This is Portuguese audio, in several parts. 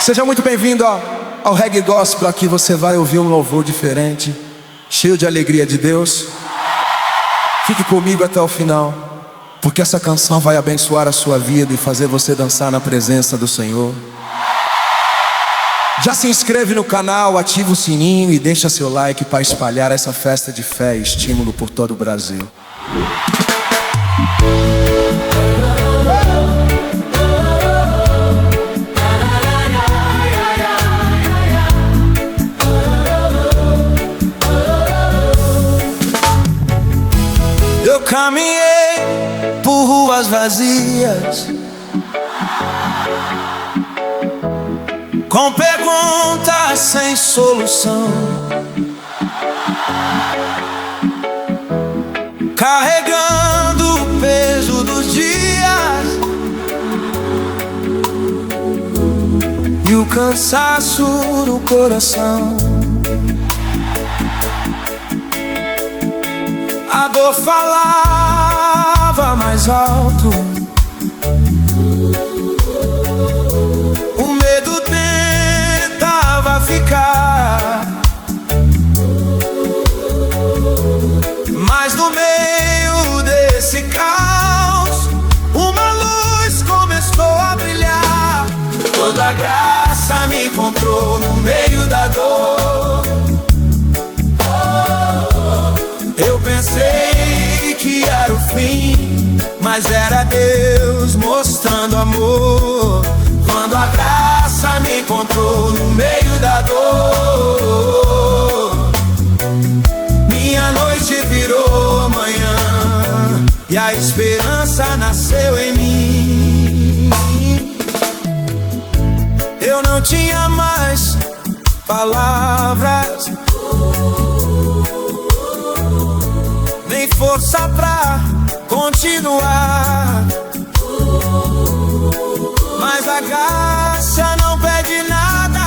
Seja muito bem-vindo ao Reggae Gospel. Aqui você vai ouvir um louvor diferente, cheio de alegria de Deus. Fique comigo até o final, porque essa canção vai abençoar a sua vida e fazer você dançar na presença do Senhor. Já se inscreve no canal, ativa o sininho e deixa seu like para espalhar essa festa de fé e estímulo por todo o Brasil. Eu caminhei por ruas vazias, com perguntas sem solução, carregando o peso dos dias e o cansaço no coração. A dor falava mais alto, o medo tentava ficar, mas no meio desse caos, uma luz começou a brilhar. Toda a graça me encontrou no meio da dor. Eu pensei que era o fim, mas era Deus mostrando amor. Quando a graça me encontrou no meio da dor, minha noite virou manhã e a esperança nasceu em mim. Eu não tinha mais palavras, nem força pra continuar, mas a graça não pede nada,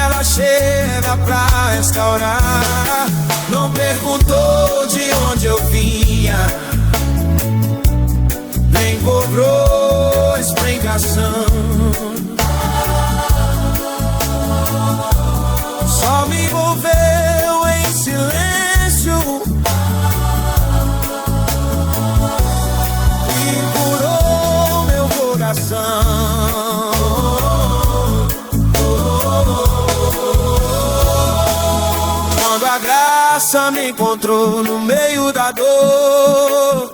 ela chega pra restaurar. Não perguntou de onde eu vinha, nem cobrou explicação, só me envolveu em silêncio e curou meu coração. Quando a graça me encontrou no meio da dor,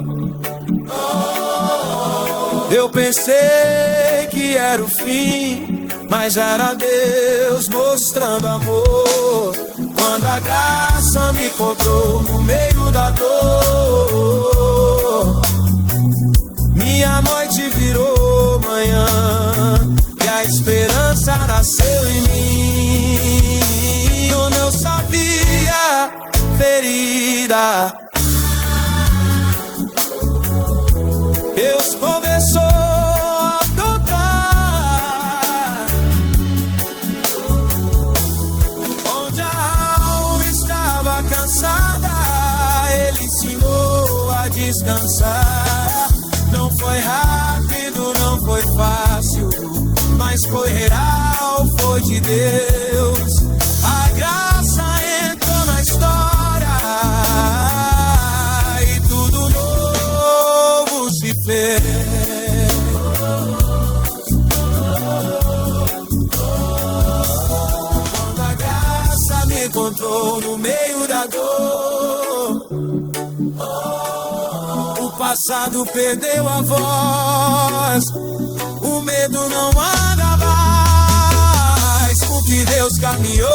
eu pensei que era o fim, mas era Deus mostrando amor. Quando a graça me encontrou no meio da dor, minha noite virou manhã e a esperança nasceu em mim. Onde eu sabia ferida, Deus começou a tocar. Onde a alma estava cansada, Ele ensinou a descansar. Não foi rápido, não foi fácil, mas foi real, foi de Deus. A graça entrou na história e tudo novo se fez. Quando a graça me encontrou no meio da dor, o passado perdeu a voz, o medo não anda mais, porque Deus caminhou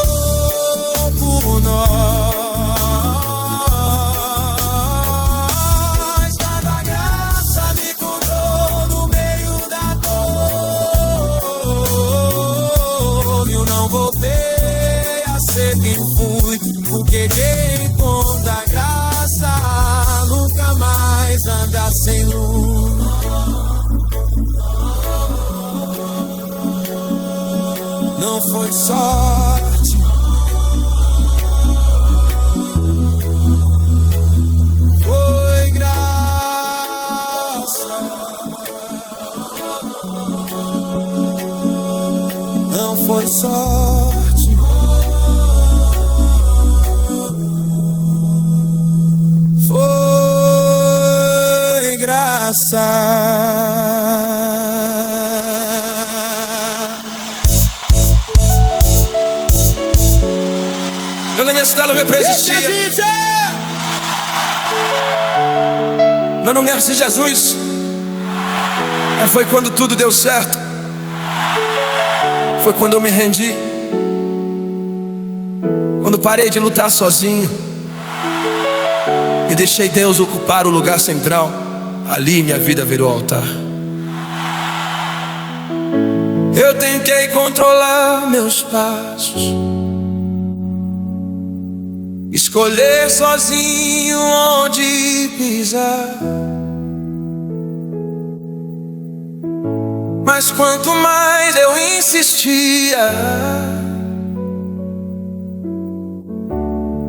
por nós. Quando a graça me encontrou no meio da dor, eu não voltei a ser quem fui, porque quem encontra a graça nunca mais anda sem luz. Não foi sorte, foi graça. Não foi sorte, foi graça. Eu na minha cidade não existia. Meu nome é Jesus. Foi quando tudo deu certo. Foi quando eu me rendi. Quando parei de lutar sozinho e deixei Deus ocupar o lugar central. Ali minha vida virou altar. Eu tentei controlar meus passos, escolher sozinho onde pisar. Mas quanto mais eu insistia,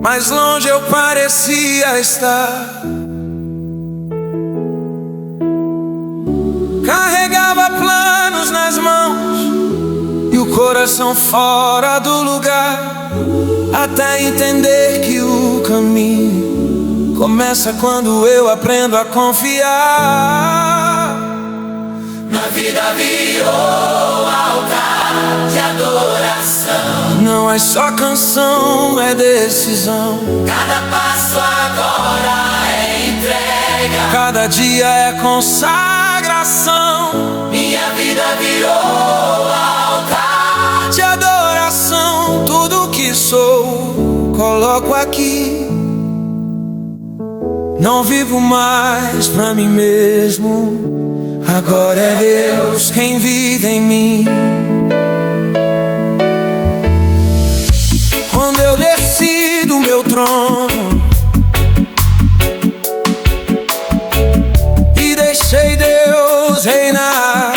mais longe eu parecia estar. Carregava planos nas mãos e o coração fora do lugar, até entender que o caminho começa quando eu aprendo a confiar. Minha vida virou altar de adoração. Não é só canção, é decisão. Cada passo agora é entrega. Cada dia é consagração. Minha vida virou altar de adoração. Tudo que sou, coloco aqui. Não vivo mais pra mim mesmo. Agora é Deus quem vive em mim. Quando eu desci do meu trono e deixei Deus reinar,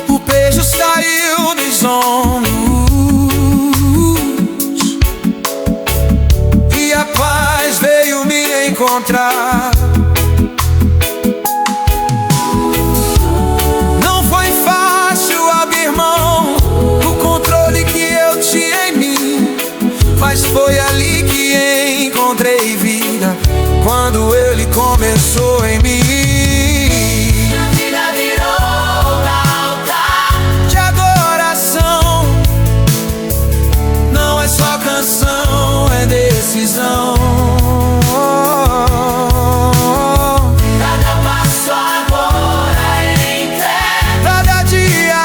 o peso saiu dos ombros e a paz veio me encontrar. Não foi fácil abrir mão do controle que eu tinha em mim, mas foi ali que encontrei vida, quando Ele começou em mim. Minha vida virou altar de adoração. Não é só canção, é decisão. Cada passo agora é entrega. Cada dia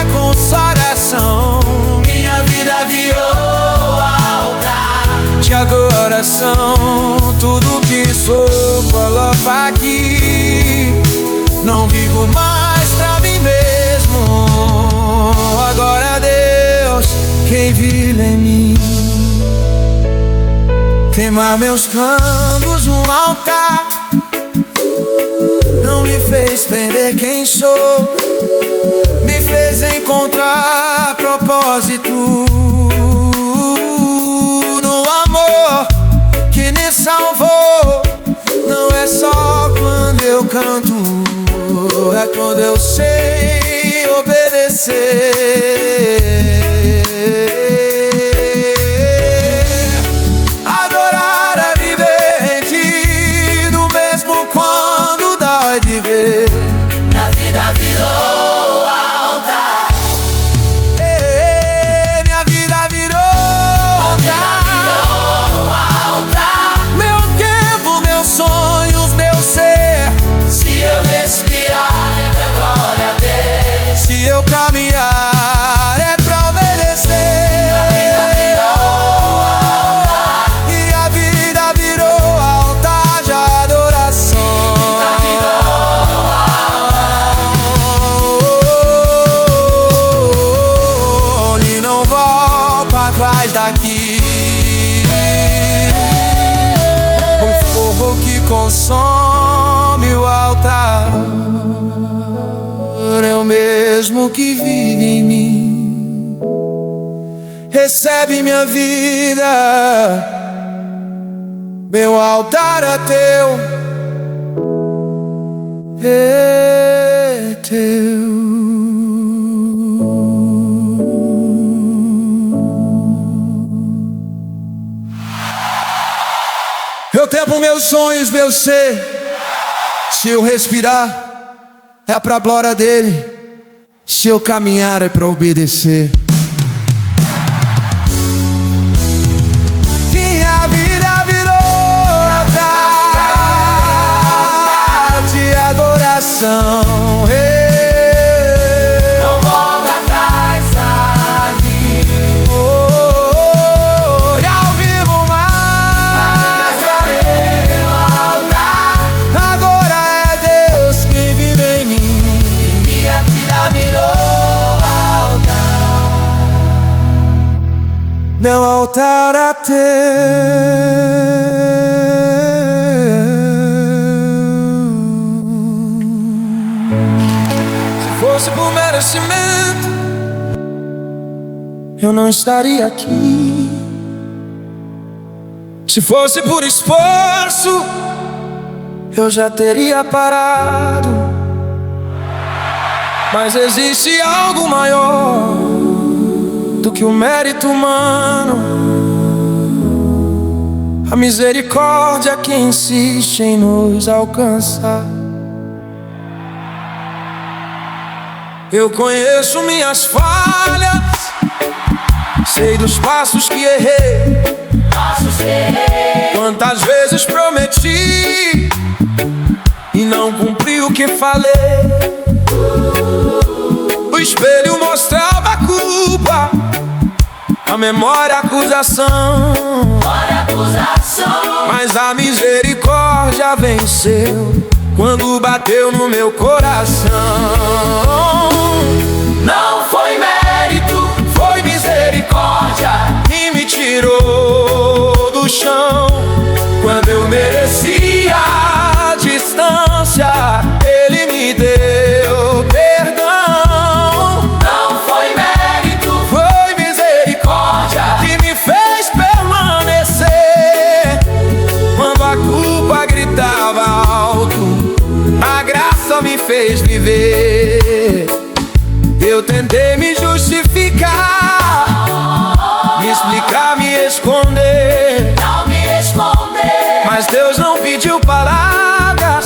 é consagração. Minha vida virou altar de adoração. Tudo que sou, coloco aqui. Não vivo mais pra mim mesmo. Agora é Deus quem vive em mim. Queimar meus campos no altar não me fez perder quem sou, me fez encontrar propósito no amor que me salvou. Não é só quando eu canto, é quando eu sei obedecer. Minha vida virou altar. Minha vida virou altar. Meu tempo, meus sonhos, meu ser. Se eu respirar é pra glória a Deus. Se eu caminhar é pra obedecer. E a vida virou altar de adoração. Atrás daqui, o fogo que consome o altar é o mesmo que vive em mim. Recebe minha vida, meu altar é teu. teu. Eu tempo meus sonhos, meu ser. Se eu respirar, é pra glória dele. Se eu caminhar, é pra obedecer. Minha vida virou altar de adoração. Não volta atrás, sabe? E ao vivo mais agora é Deus que vive em mim. Minha vida virou altar. Meu altar a Se fosse por merecimento, eu não estaria aqui. Se fosse por esforço, eu já teria parado. Mas existe algo maior do que o mérito humano. A misericórdia que insiste em nos alcançar. Eu conheço minhas falhas, sei dos passos que errei. Quantas vezes prometi e não cumpri o que falei. O espelho mostrava a culpa, a memória a acusação. Mas a misericórdia venceu quando bateu no meu coração. Não foi mérito, Foi misericórdia que me tirou do chão. Quando eu merecia a distância, Ele me deu perdão. não foi mérito, Foi misericórdia que me fez permanecer. Quando a culpa gritava alto, a graça me fez viver. Eu tentei me justificar, me explicar, me esconder. não me responder. Mas Deus não pediu palavras,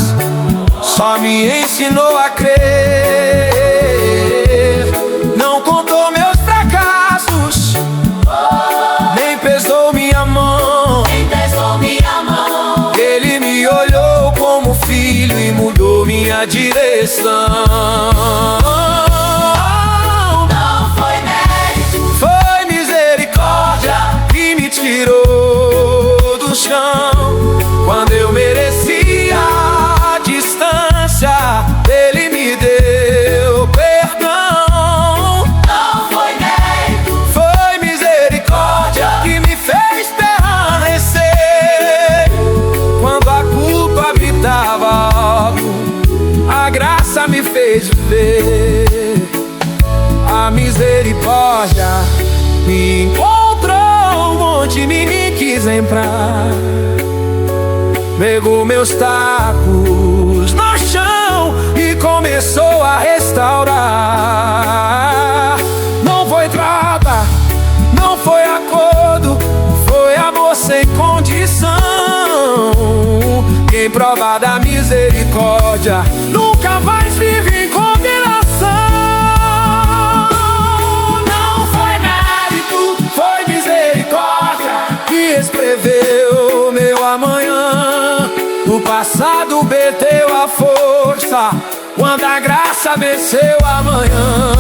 só me ensinou a crer. Não contou meus fracassos, nem pesou minha mão. Quem pesou minha mão? Ele me olhou como filho e mudou minha direção. Não foi mérito, Foi misericórdia que me tirou do chão. Quando eu merecia a distância, Ele me deu perdão. não foi mérito, Foi misericórdia que me fez permanecer. Quando a culpa habitava alto, a graça me fez viver. A misericórdia me encontrou onde ninguém quis entrar. Pegou meus tacos no chão e começou a restaurar. Não foi troca, não foi acordo, foi amor sem condição. Quem prova da misericórdia nunca mais vive em condenação. Não foi mérito, foi misericórdia que escreveu meu amanhã. O passado perdeu a força quando a graça venceu amanhã.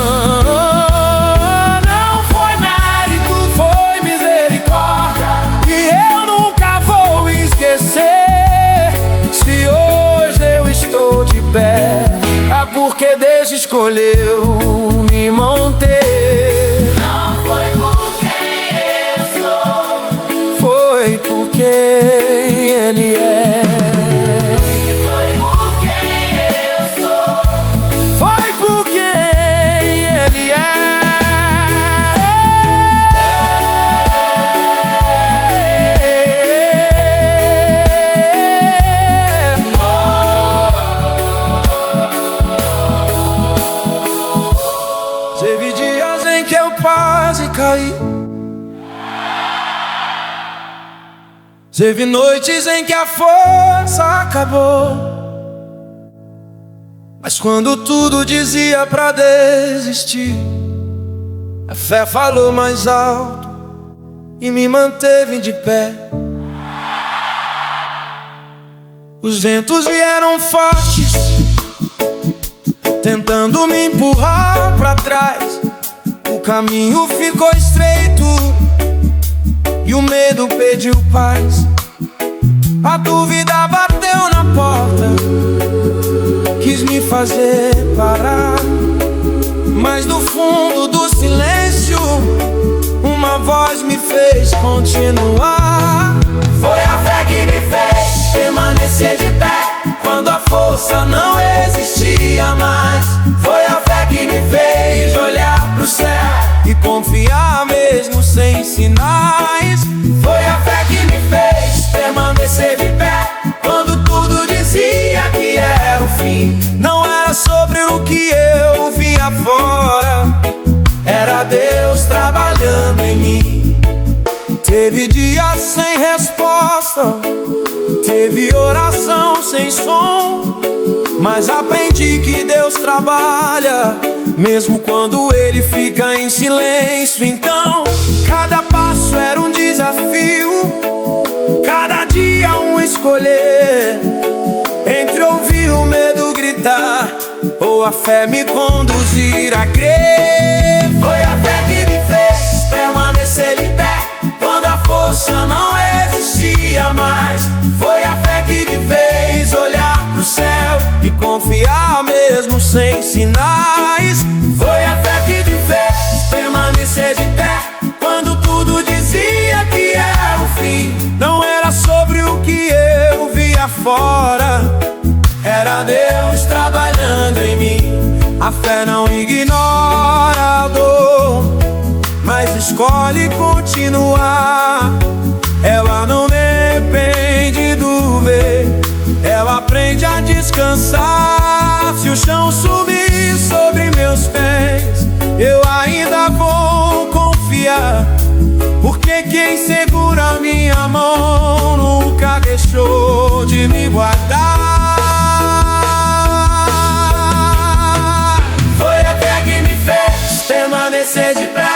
Não foi mérito, foi misericórdia e eu nunca vou esquecer. Se hoje eu estou de pé, é porque Deus escolheu me manter. não foi por quem eu sou, Foi por quem Ele é. foi por quem eu sou. Foi por quem Ele é. quase caí. Teve noites em que a força acabou, mas quando tudo dizia pra desistir, a fé falou mais alto e me manteve de pé. Os ventos vieram fortes, tentando me empurrar pra trás. O caminho ficou estreito e o medo pediu paz. A dúvida bateu na porta, quis me fazer parar, mas do fundo do silêncio uma voz me fez continuar. Foi a fé que me fez permanecer de pé quando a força não existia mais. Foi a fé que me fez olhar pro céu e confiar mesmo sem sinais. Foi a fé que me fez permanecer de pé quando tudo dizia que era o fim. Não era sobre o que eu via fora, era Deus trabalhando em mim. Teve dias sem resposta, teve oração sem som, mas aprendi que Deus trabalha mesmo quando Ele fica em silêncio. Então, cada passo era um desafio, cada dia um escolher entre ouvir o medo gritar ou a fé me conduzir a crer. Foi a fé que me fez permanecer de pé quando a força não existia mais. Foi a fé que me fez olhar pro céu e confiar mesmo sem sinais. Foi a fé que me fez permanecer de pé quando tudo dizia que era o fim. Não era sobre o que eu via fora, era Deus trabalhando em mim. A fé não ignora a dor, mas escolhe continuar. Ela não depende do ver, ela aprende a descansar. Se o chão subir sobre meus pés, eu ainda vou confiar, porque quem segura minha mão nunca deixou de me guardar. Foi a fé que me fez permanecer de pé,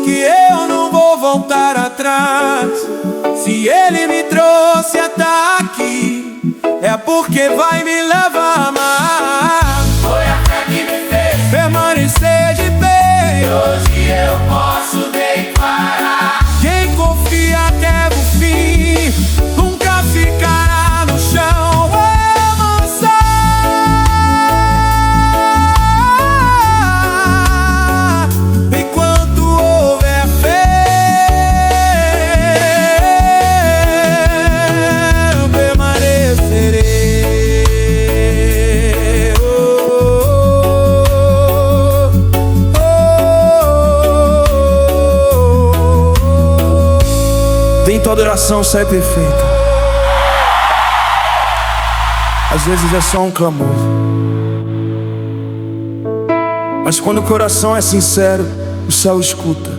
que eu não vou voltar atrás. Se Ele me trouxe até aqui, é porque vai me levar mais. Foi a fé que me fez permanecer de pé, e hoje eu posso declarar: quem confia até o fim nunca ficará no chão. Enquanto houver fé, eu permanecerei. Nem toda oração sai perfeita, às vezes é só um clamor, mas quando o coração é sincero, o céu escuta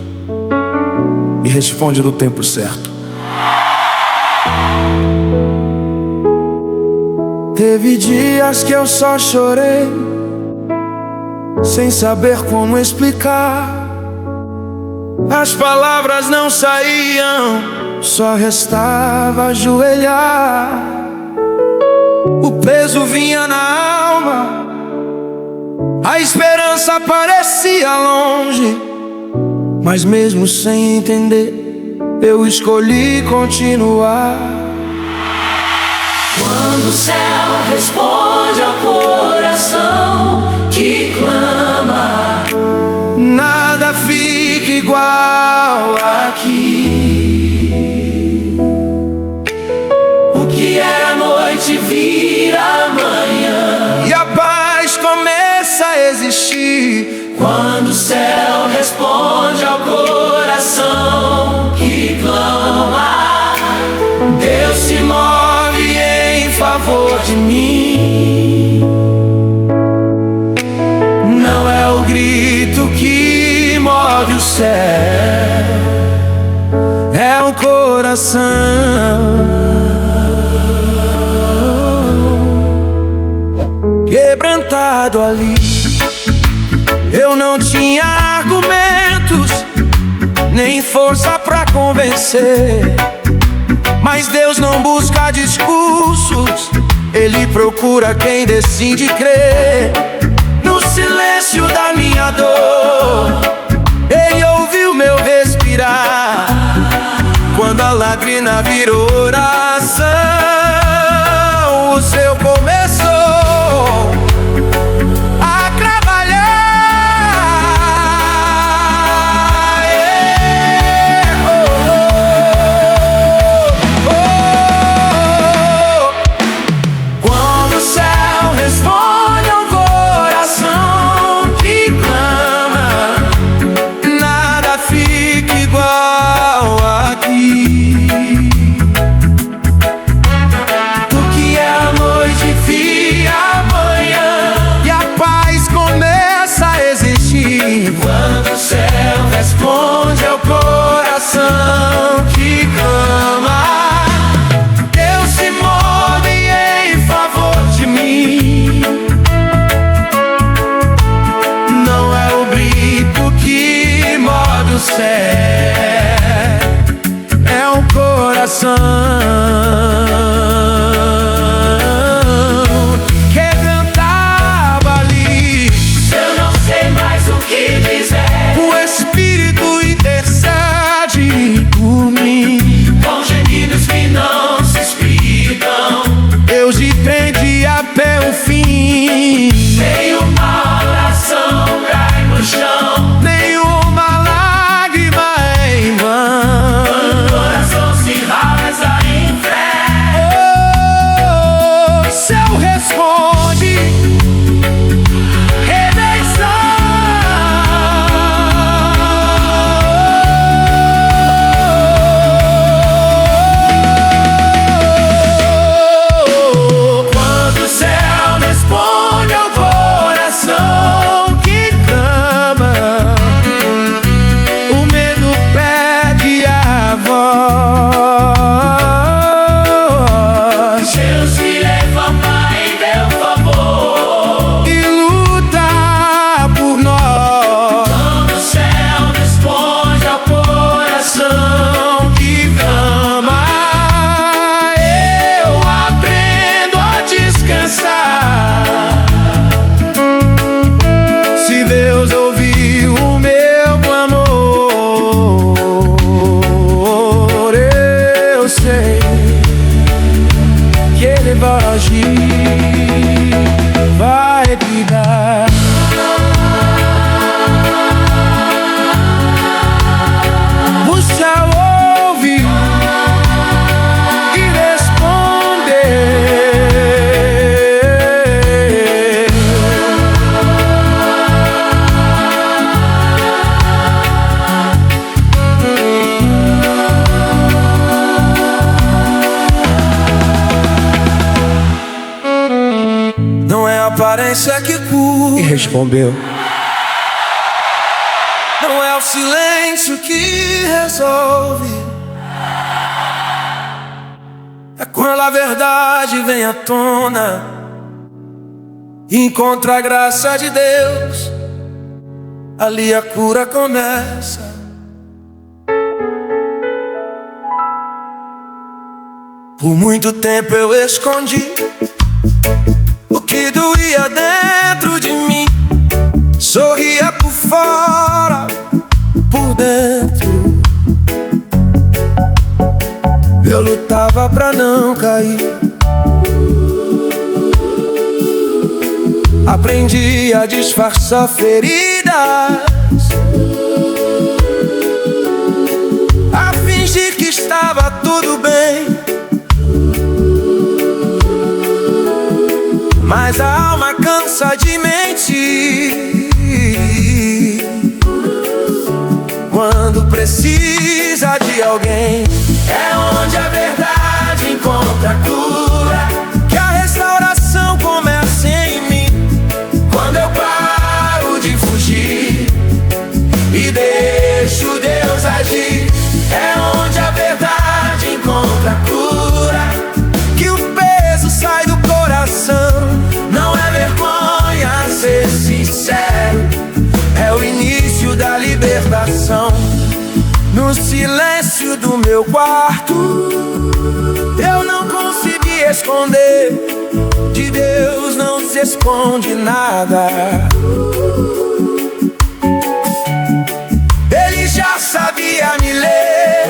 e responde no tempo certo. Teve dias que eu só chorei, sem saber como explicar. As palavras não saíam, só restava ajoelhar. O peso vinha na alma, a esperança parecia longe, mas mesmo sem entender, eu escolhi continuar. quando o céu responde ao coração que clama, nada fica igual aqui. o que era noite vira manhã, E a paz começa a existir quando o céu responde ao coração que clama. Deus se move em favor de mim. Não é o grito que move o céu é um coração quebrantado ali. Eu não tinha argumentos, nem força pra convencer, mas Deus não busca discursos, Ele procura quem decide crer. No silêncio da minha dor, Ele ouviu meu respirar. Quando a lágrima virou oração, o céu começou a trabalhar. Quando o céu responde ao coração que clama, nada fica igual aqui. Do que é a noite vira amanhã e a paz começa a existir. Quando o céu responde ao coração que clama, Deus se move em favor de mim. Não é o grito que move o céu, é um coração que cantava ali. Eu não sei mais o que dizer. O Espírito intercede por mim. Com gemidos que não se explicam, Eu te prendi até o fim. nenhuma oração cai no chão. Nenhuma lágrima em vão. O coração se rasa em fé. Oh, o céu responde, Quando o céu responde ao coração que clama, o medo perde a voz Deus se levanta em meu favor. e luta por nós. Quando o céu responde ao coração Que clama, eu aprendo a descansar. Se Deus ouviu o meu clamor, eu sei que Ele vai agir, vai cuidar. O céu ouve e responde. Não é a aparência que cura. E respondeu. Não é o silêncio que resolve, é quando a verdade vem à tona e encontra a graça de Deus. Ali a cura começa. Por muito tempo eu escondi o que doía dentro de mim. Sorria por fora, por dentro eu lutava pra não cair. Aprendi a disfarçar feridas, a fingir que estava tudo bem, mas a alma cansa de mentir. Quando precisa de alguém, é onde a verdade encontra cura. que a restauração começa em mim. Quando eu paro de fugir e deixo meu quarto. Eu não consegui esconder. De Deus não se esconde nada. Ele já sabia me ler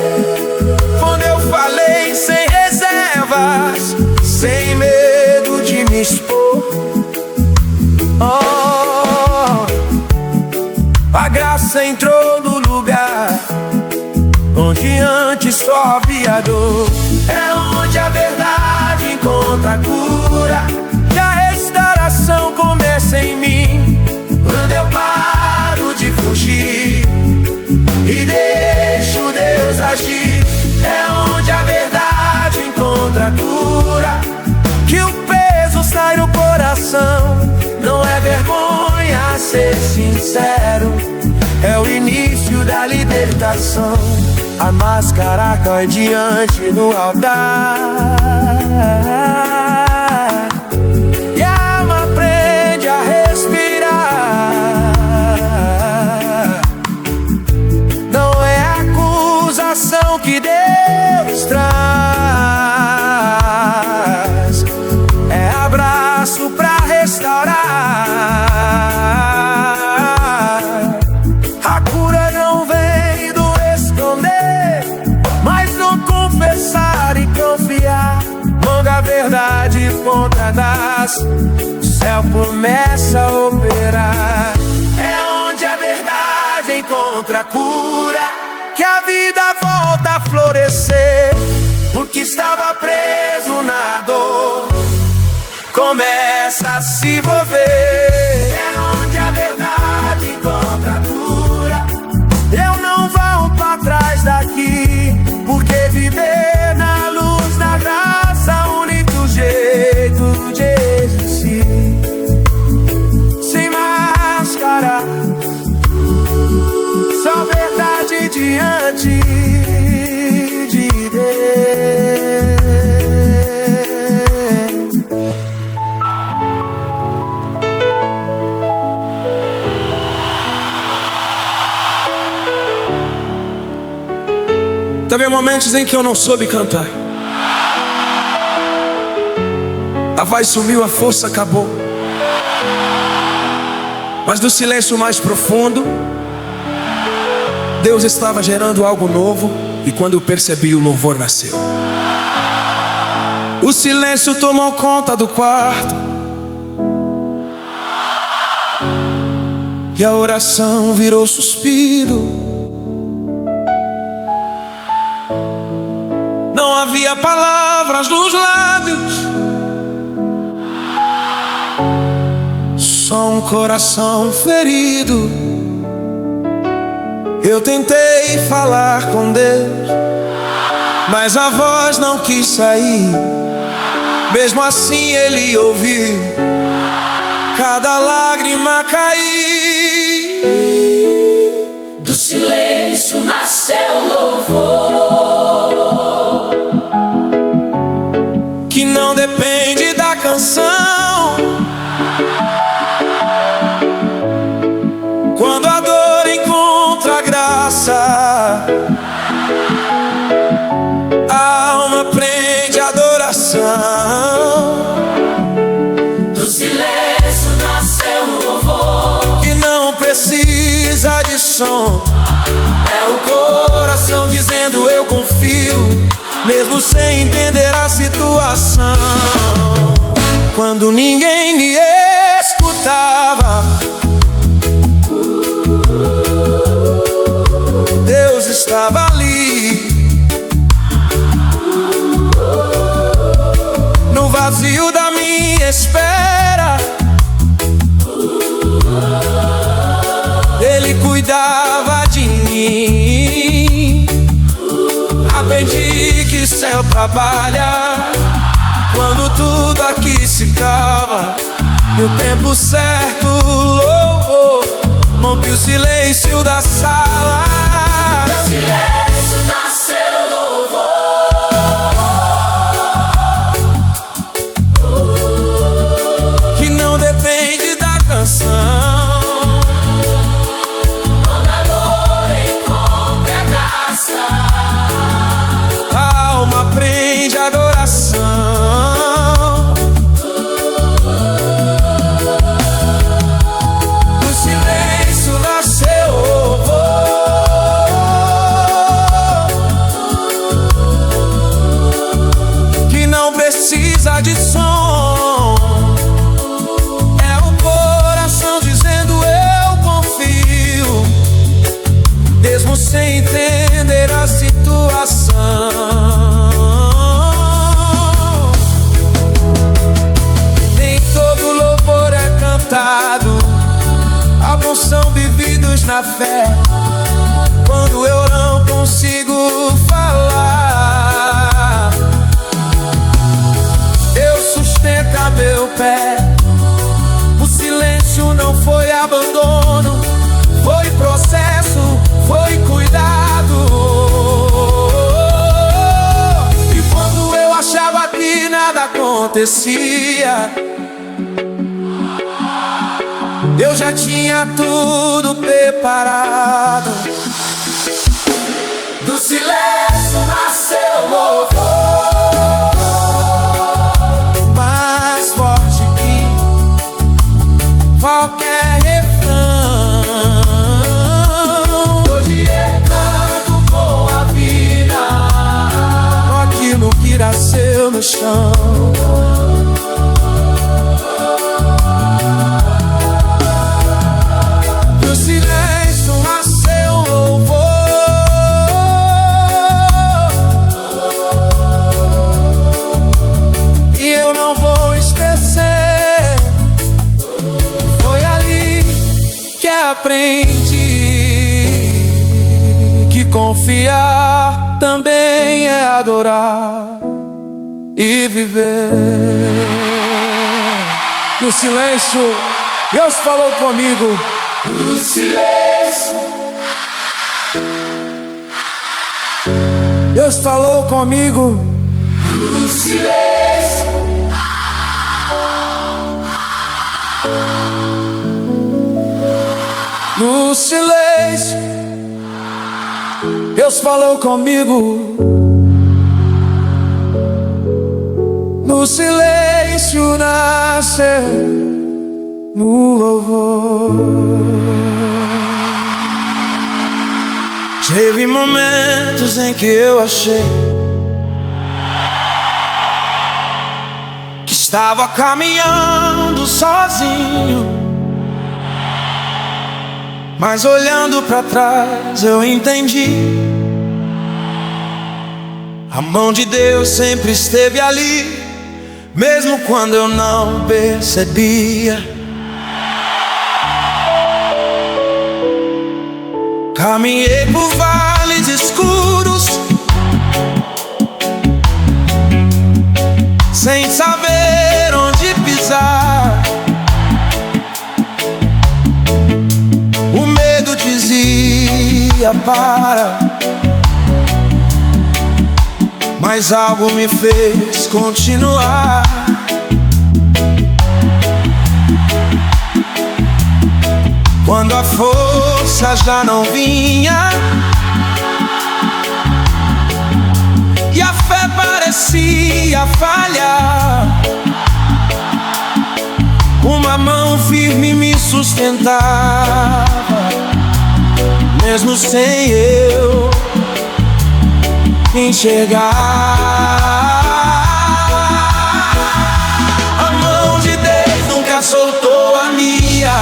quando eu falei sem reservas, sem medo de me expor. Oh, a graça entrou no lugar onde antes só havia dor. É onde a verdade encontra a cura, que a restauração começa em mim. Quando eu paro de fugir e deixo Deus agir, é onde a verdade encontra a cura, que o peso sai do coração. Não é vergonha ser sincero, é o início da libertação. A máscara cai diante do altar e a alma aprende a respirar. Não é acusação que Deus traz, é abraço pra restaurar. A cura não vem do esconder, mas no confessar e confiar. Quando a verdade contra das, o céu começa a operar. É onde a verdade encontra a cura, que a vida volta a florescer. Porque estava preso na dor, começa a se envolver. É onde a verdade encontra a cura. Eu não vou pra trás daqui, porque viver na luz da graça é o único jeito de existir. Sem máscara, só verdade diante de Deus. Teve momentos em que eu não soube cantar. A voz sumiu, a força acabou. Mas no silêncio mais profundo, Deus estava gerando algo novo. E quando eu percebi, o louvor nasceu. O silêncio tomou conta do quarto e a oração virou suspiro. Não havia palavras nos lábios, só um coração ferido. Eu tentei falar com Deus, mas a voz não quis sair. Mesmo assim Ele ouviu cada lágrima cair. Do silêncio nasceu louvor, que não depende da canção. Quando a dor encontra a graça, a alma prende a adoração. do silêncio nasceu um louvor, Que não precisa de som, é o coração dizendo eu confio, mesmo sem entender a situação. Quando ninguém me escutava, Deus estava ali. No vazio da minha espera, Ele cuidava de mim. Aprendi que céu trabalha quando tudo aqui se calma. No tempo certo, louvor rompe o silêncio da sala. do silêncio nasceu louvor, que não depende da canção. quando a dor encontra a graça, não são vividos na fé. Quando eu não consigo falar, Deus sustenta meu pé. O silêncio não foi abandono, foi processo, foi cuidado. E quando eu achava que nada acontecia, eu já tinha tudo preparado. Do silêncio nasceu louvor, mais forte que qualquer refrão. Hoje eu canto com a vida, com aquilo que nasceu no chão. Aprendi que confiar também é adorar e viver. No silêncio, Deus falou comigo. No silêncio, Deus falou comigo. No silêncio, no silêncio, Deus falou comigo. No silêncio nasceu no louvor. Teve momentos em que eu achei que estava caminhando sozinho, mas olhando pra trás eu entendi. A mão de Deus sempre esteve ali, mesmo quando eu não percebia. Caminhei por vales escuros, sem saber onde pisar. O medo dizia para, mas algo me fez continuar. Quando a força já não vinha e a fé parecia falhar, uma mão firme me sustentava, mesmo sem eu enxergar. A mão de Deus nunca soltou a minha,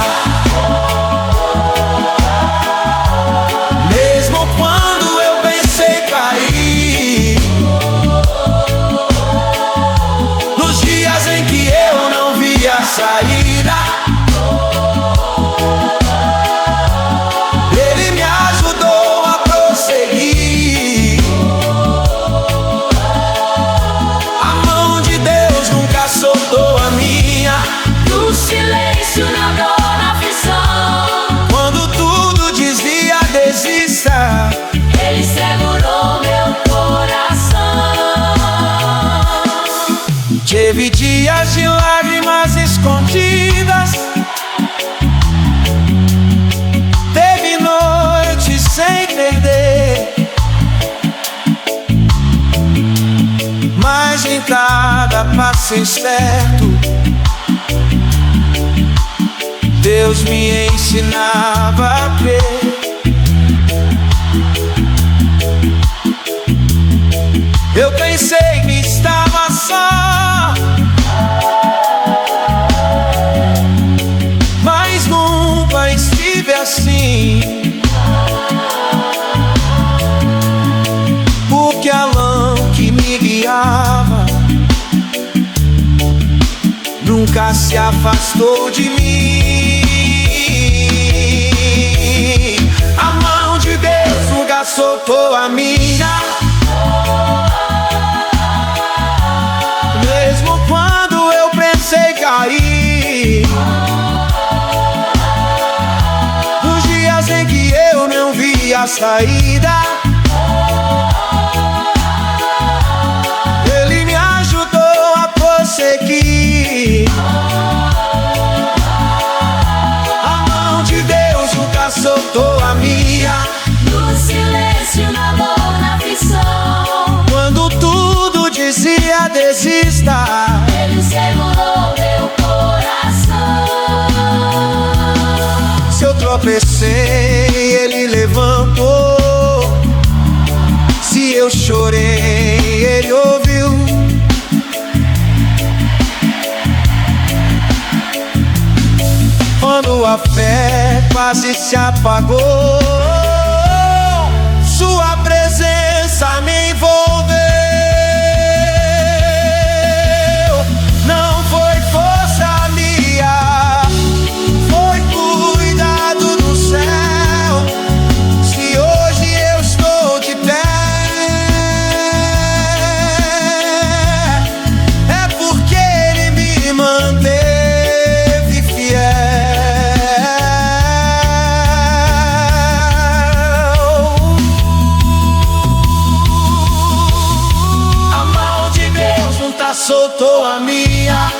mesmo quando eu pensei cair. Nos dias em que eu não via saída, Ele me ajudou a prosseguir. A mão de Deus nunca soltou a minha. No silêncio, na dor, na aflição, Quando tudo dizia desista, Ele segurou meu coração. teve dias de lágrimas escondidas, teve noites sem perder, mas em cada passo incerto Deus me ensinava a crer. Eu pensei que estava só, mas nunca estive assim, porque a lã que me guiava nunca se afastou de mim. a saída. Ele me ajudou a prosseguir. A mão de Deus nunca soltou a minha. No silêncio, na dor, na aflição, Quando tudo dizia desista, Ele segurou meu coração. se eu tropecei, Ele levantou. Se eu chorei, Ele ouviu. Quando a fé quase se apagou, Sua presença me envolveu. Não foi força minha, foi cuidado do céu. Se hoje eu estou de pé, é porque Ele me manteve fiel. A mão de Deus nunca soltou a minha.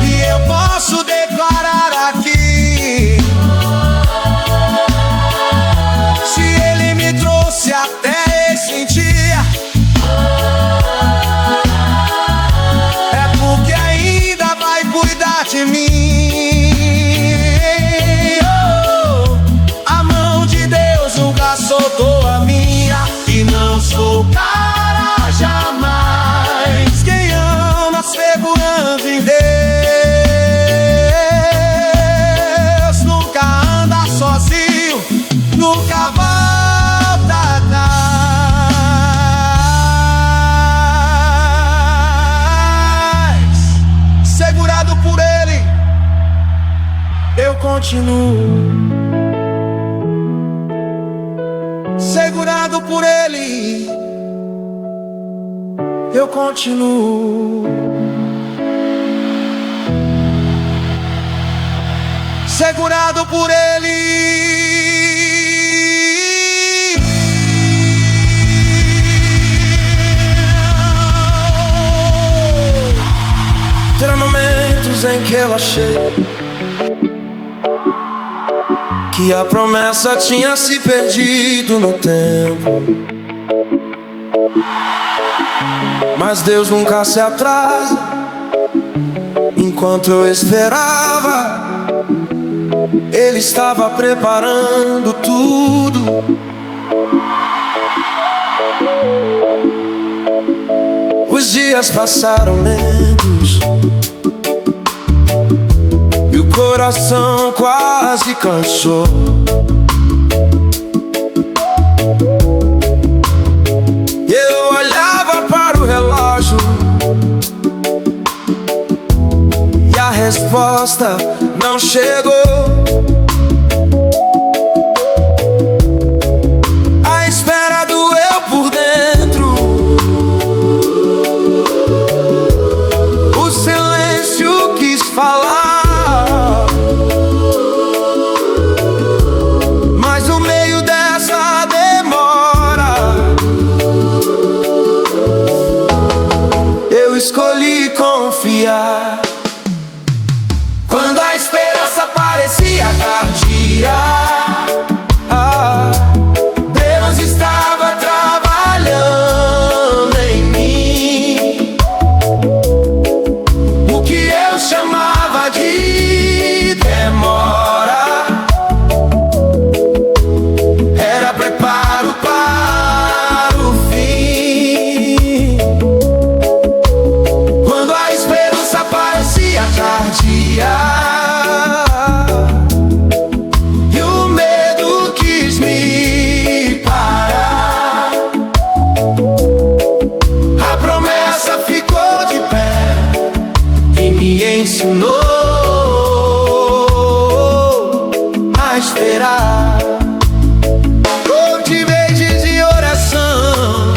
E eu posso declarar aqui: se Ele me trouxe até esse dia, é porque ainda vai cuidar de mim. Oh, a mão de Deus nunca soltou a minha. E não soltará jamais. Quem ama segurando em Deus nunca anda sozinho, nunca volta atrás. Segurado por Ele, eu continuo. Segurado por Ele, eu continuo. Segurado por Ele. Terá momentos em que eu achei que a promessa tinha se perdido no tempo, mas Deus nunca se atrasa. Enquanto eu esperava, Ele estava preparando tudo. Os dias passaram lentos e o coração quase cansou. Eu olhava para o relógio e a resposta não chegou. A espera doeu por dentro, o silêncio quis falar, mas no meio dessa demora eu escolhi confiar. Quando a esperança parecia tardia, Deus estava trabalhando em mim. O que eu chamava de demora era preparo para o fim. Quando a esperança parecia tardia e o medo quis me parar, a promessa ficou de pé e me ensinou a esperar. Houve vezes de oração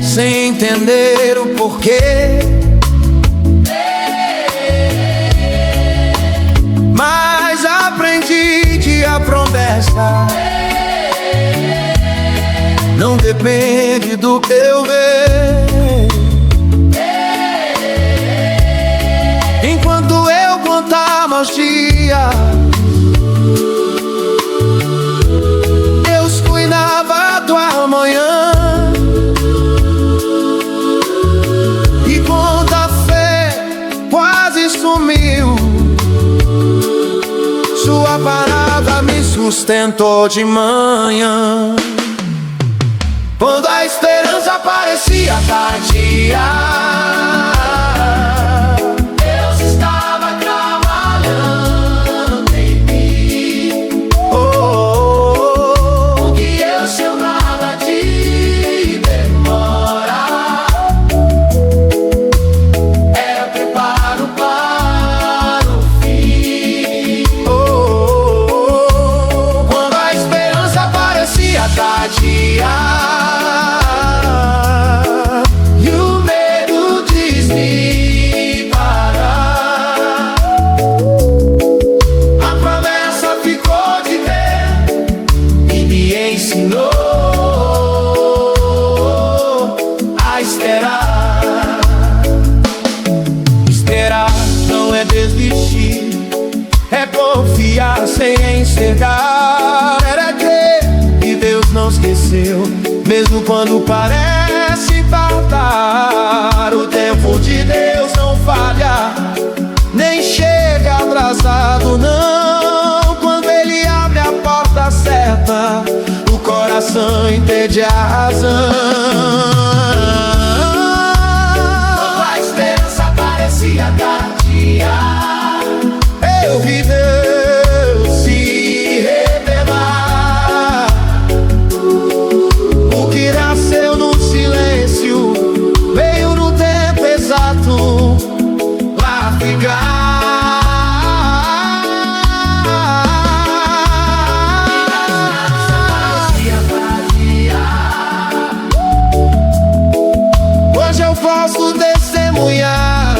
sem entender o porquê. promessa não depende do que eu ver. Enquanto eu contar meus dias, Deus cuidava do amanhã. E quando a fé quase sumiu, sua palavra me sustentou de manhã. Quando a esperança parecia tardia, Deus estava trabalhando em mim. O que eu chamava de demora era preparo para o fim. Quando a esperança parecia tardia, a esperar. Esperar não é desistir, é confiar sem enxergar. Era crer que Deus não esqueceu, mesmo quando parece tardar. O tempo de Deus não falha, nem chega atrasado, não. Quando Ele abre a porta certa, o coração entende a razão. Quando a esperança parecia tardia, Eu vi Deus se revelar. O que nasceu no silêncio veio no tempo exato lá ficar. Hoje eu posso testemunhar.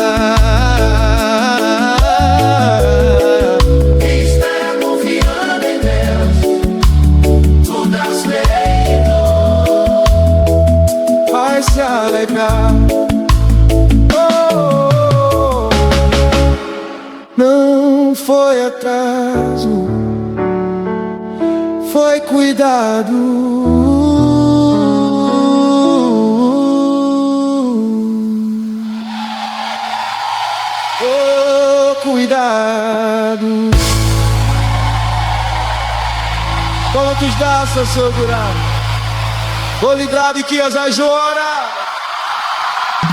quem está confiando em Deus, tudo as feito. Vai se alegrar. Não foi atraso, foi cuidado. Oh, cuidado. Coloque os braços segurados. Vou ligar de que as ajora.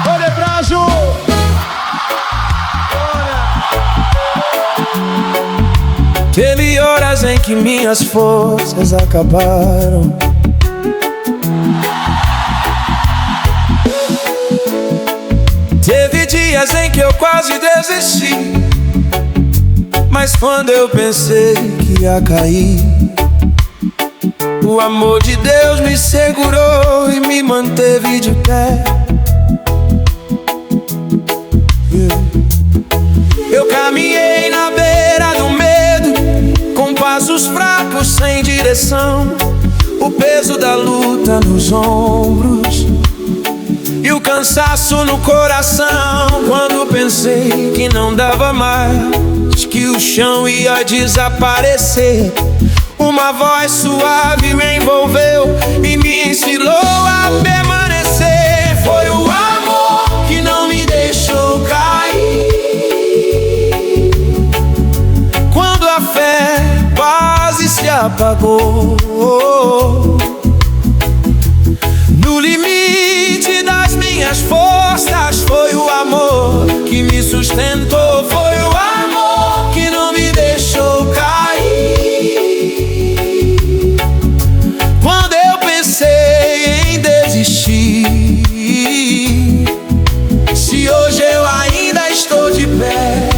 Olha pra Ju. Teve horas em que minhas forças acabaram. Teve dias em que eu quase desisti, mas quando eu pensei que ia cair, o amor de Deus me segurou e me manteve de pé. Eu caminhei na beira do medo, com passos fracos sem direção, o peso da luta nos ombros e o cansaço no coração. Quando pensei que não dava mais, que o chão ia desaparecer, uma voz suave me envolveu e me ensinou a permanecer. Foi o amor que não me deixou cair. Quando a fé quase se apagou, no limite das minhas forças, foi o amor que me sustentou. Foi o amor que não me deixou cair. Quando eu pensei em desistir, se hoje eu ainda estou de pé,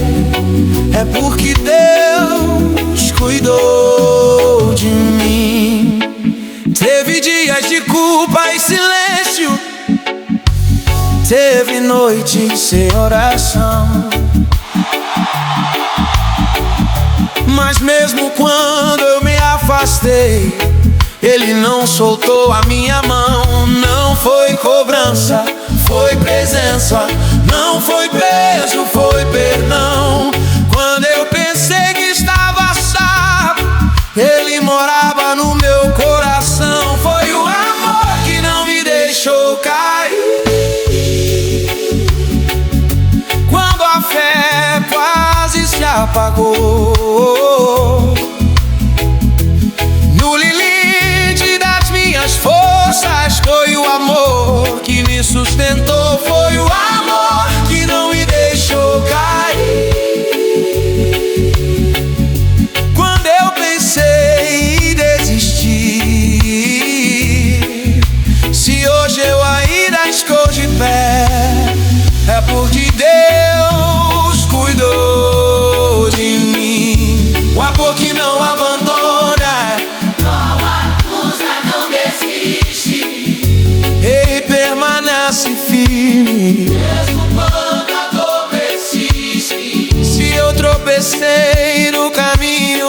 é porque Deus cuidou de mim. Teve dias de culpa e silêncio, teve noites sem oração, mas mesmo quando eu me afastei, Ele não soltou a minha mão. Não foi cobrança, foi presença. Não foi peso, foi perdão. Quando eu pensei que estava salvo, Ele morava no meu coração. Foi o amor que não me deixou cair. Quando a fé quase se apagou, no limite das minhas forças, foi o amor que me sustentou. Foi o amor que não me deixou cair. Quando eu pensei em desistir, se hoje eu ainda estou de pé, é porque Deus cuidou de mim. O amor que não abandona, não acusa, não desiste, Ele permanece firme. mesmo quando a dor persiste. Se eu tropecei no caminho,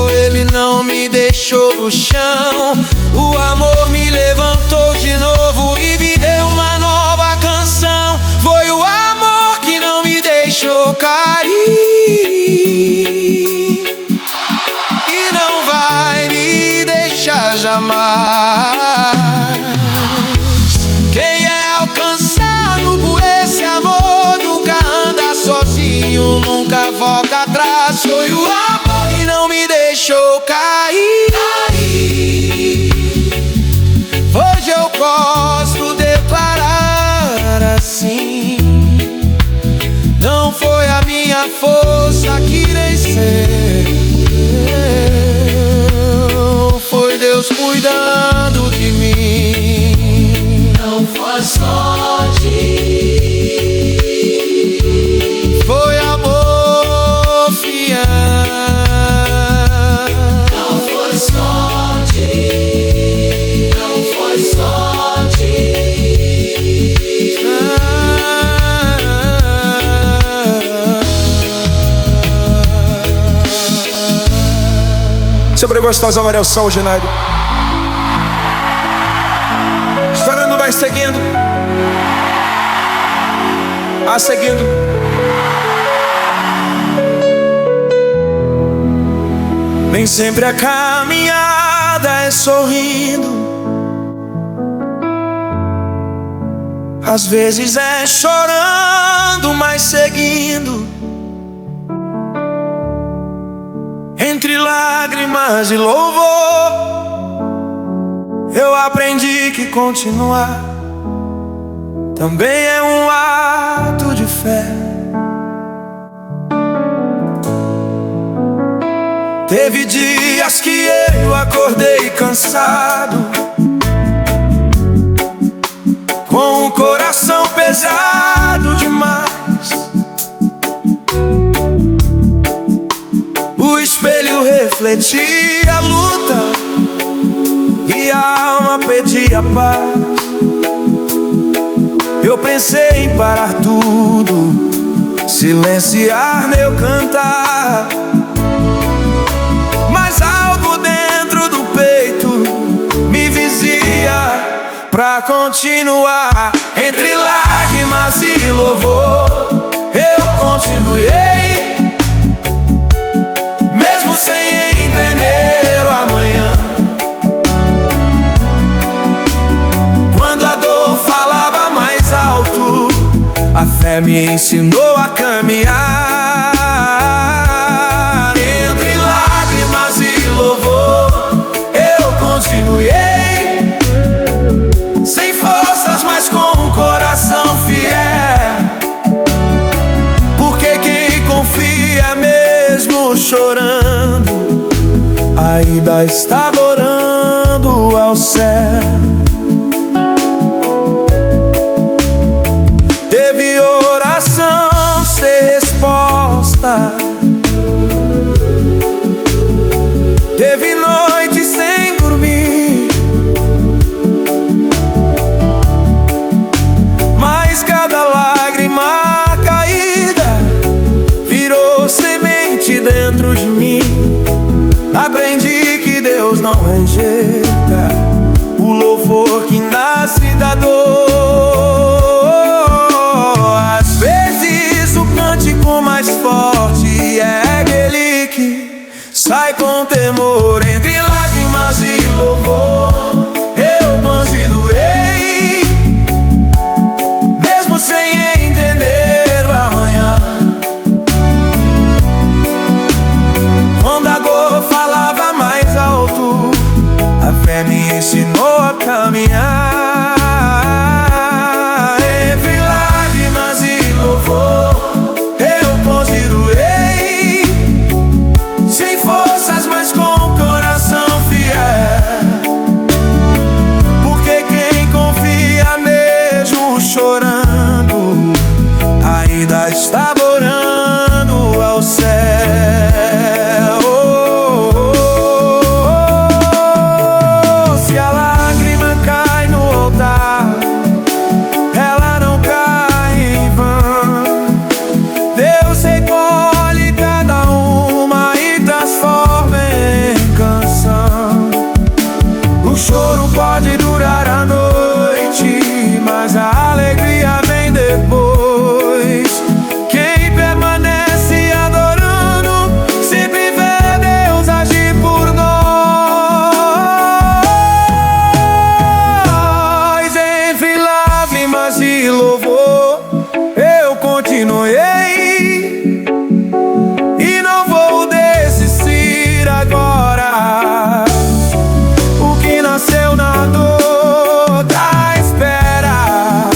Ele não me deixou no chão. O amor me levantou de novo e me deu uma nova canção. Foi o amor que não me deixou cair e não vai me deixar jamais. Quem é alcançado por esse amor nunca anda sozinho, nunca volta atrás. Foi o amor que não me deixou cair. Hoje eu posso declarar assim: não foi a minha força que venceu, foi Deus cuidando de mim. Não foi sorte, Foi amor fiel. não foi sorte, não foi sorte. Sempre gostosa, Amarelção, Genário. A história não vai seguindo. Seguindo. Nem sempre a caminhada é sorrindo, às vezes é chorando, mas seguindo. Entre lágrimas e louvor, eu aprendi que continuar também é um ato de fé. Teve dias que eu acordei cansado, com o coração pesado demais. O espelho refletia a luta e a alma pedia paz. Eu pensei em parar tudo, silenciar meu cantar, mas algo dentro do peito me dizia pra continuar. Entre lágrimas e louvor, eu continuei, mesmo sem entender o amanhã. Quando a dor falava mais alto, a fé me ensinou a caminhar. Entre lágrimas e louvor, eu continuei, sem forças, mas com um coração fiel. Porque quem confia mesmo chorando, ainda está adorando ao céu. Teve oração sem resposta, teve noite sem dormir, mas cada lágrima caída virou semente dentro de mim. Aprendi que Deus já estava orando ao céu. Se a lágrima cai no altar, ela não cai em vão. Deus recolhe cada uma e transforma em canção. O choro pode durar a noite, mas a alegria vem depois. Quem permanece adorando sempre vê Deus agir por nós. Entre lágrimas e louvor eu continuei, e não vou desistir agora. O que nasceu na dor da espera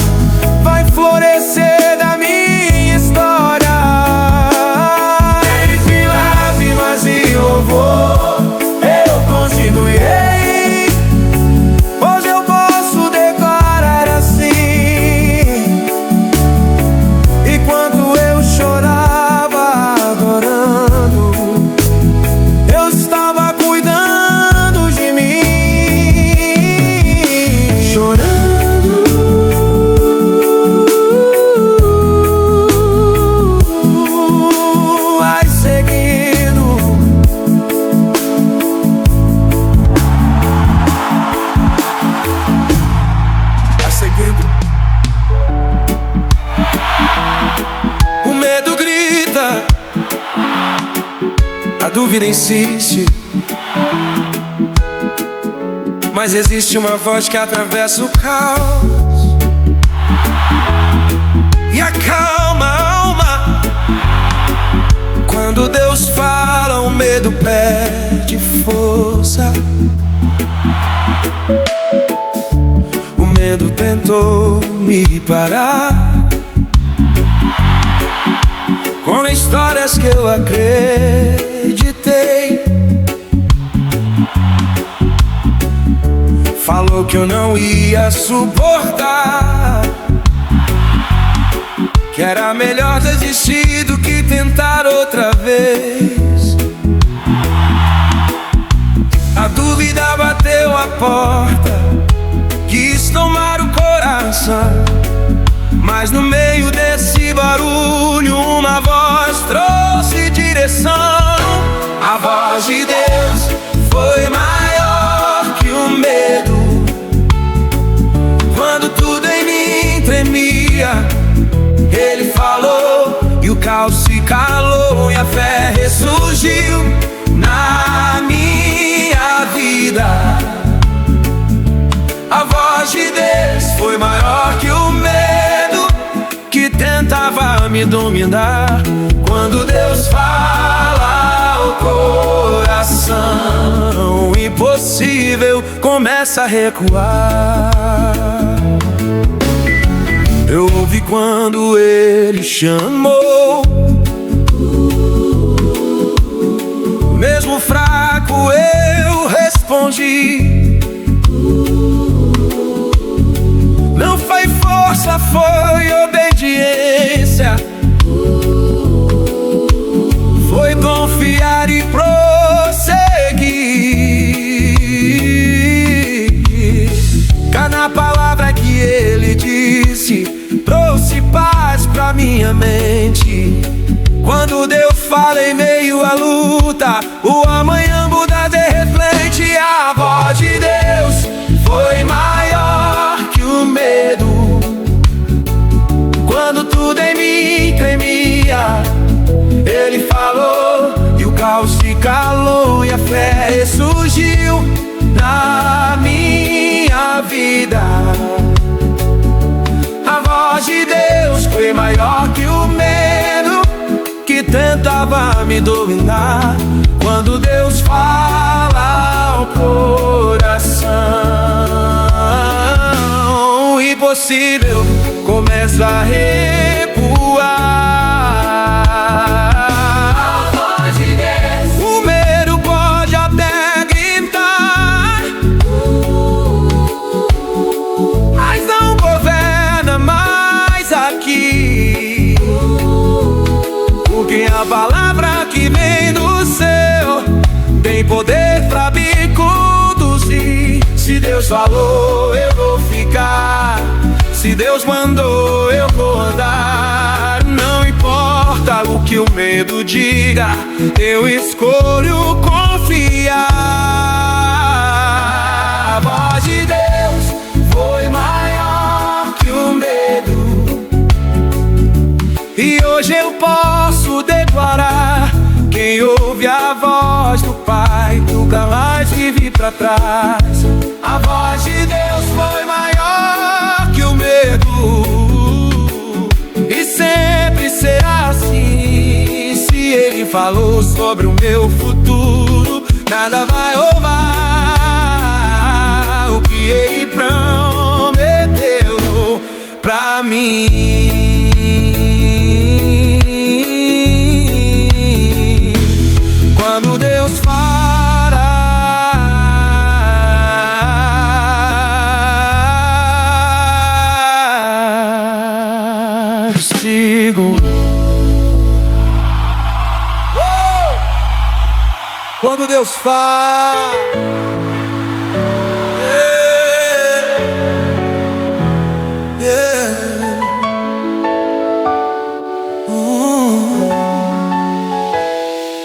vai florescer da minha história. Entre lágrimas e louvor eu continuei. Hoje eu posso declarar assim: enquanto eu chorava adorando, Deus estava cuidando de mim. Chorando, vai seguindo. Vai seguindo. O medo grita, a dúvida insiste, mas existe uma voz que atravessa o caos e acalma a alma. Quando Deus fala, o medo perde força. O medo tentou me parar com histórias que eu acreditei. Falou que eu não ia suportar, que era melhor desistir do que tentar outra vez. A dúvida bateu a porta, quis tomar o coração, mas no meio desse barulho uma voz trouxe direção. A voz de Deus foi maior que o medo. Quando tudo em mim tremia, Ele falou e o caos se calou, e a fé ressurgiu na minha vida. A voz de Deus foi maior que o medo que tentava me dominar. Quando Deus fala ao coração, o impossível começa a recuar. Eu ouvi quando Ele chamou, mesmo fraco eu respondi. Não foi força, foi obediência. Foi confiar e prosseguir. Cada palavra que Ele disse trouxe paz pra minha mente. Quando Deus fala em meio à luta, o amanhã muda de repente. A voz de Deus foi maior que o medo. Quando tudo em mim tremia, Ele falou e o caos se calou, e a fé ressurgiu na minha vida. A voz de Deus foi maior que o medo que tentava me dominar. Quando Deus fala ao coração, o impossível começa a recuar. A voz de Deus. O medo pode até gritar, mas não governa mais aqui. A palavra que vem do céu tem poder pra me conduzir. Se Deus falou, eu vou ficar. Se Deus mandou, eu vou andar. Não importa o que o medo diga, eu escolho confiar. A voz de Deus foi maior que o medo, e hoje eu posso declarar: quem ouve a voz do Pai nunca mais vive pra trás. A voz de Deus foi maior que o medo, e sempre será assim. Se Ele falou sobre o meu futuro, nada vai roubar o que Ele prometeu pra mim. Quando Deus fala, sigo. Quando Deus fala,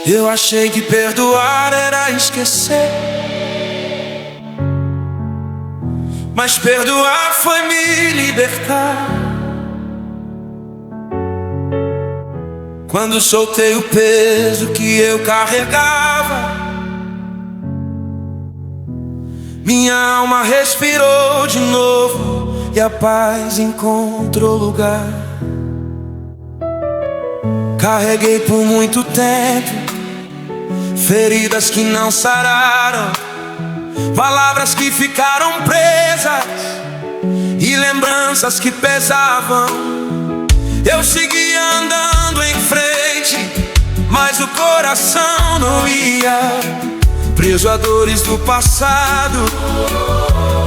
eu achei que perdoar era esquecer, mas perdoar foi me libertar. Quando soltei o peso que eu carregava, minha alma respirou de novo e a paz encontrou lugar. Carreguei por muito tempo feridas que não sararam, palavras que ficaram presas e lembranças que pesavam. Eu seguia andando em frente, mas o coração não ia. Preso a dores do passado,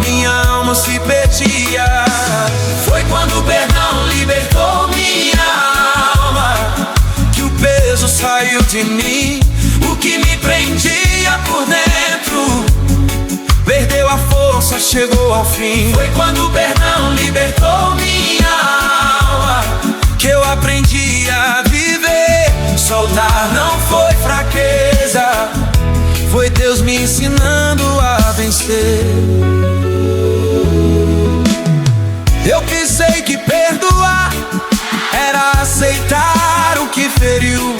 minha alma se perdia. Foi quando o perdão libertou minha alma que o peso saiu de mim. O que me prendia por dentro perdeu a força, chegou ao fim. Foi quando o perdão libertou minha alma que eu aprendi a viver. Soltar não foi fraqueza, foi Deus me ensinando a vencer. Eu pensei que perdoar era aceitar o que feriu,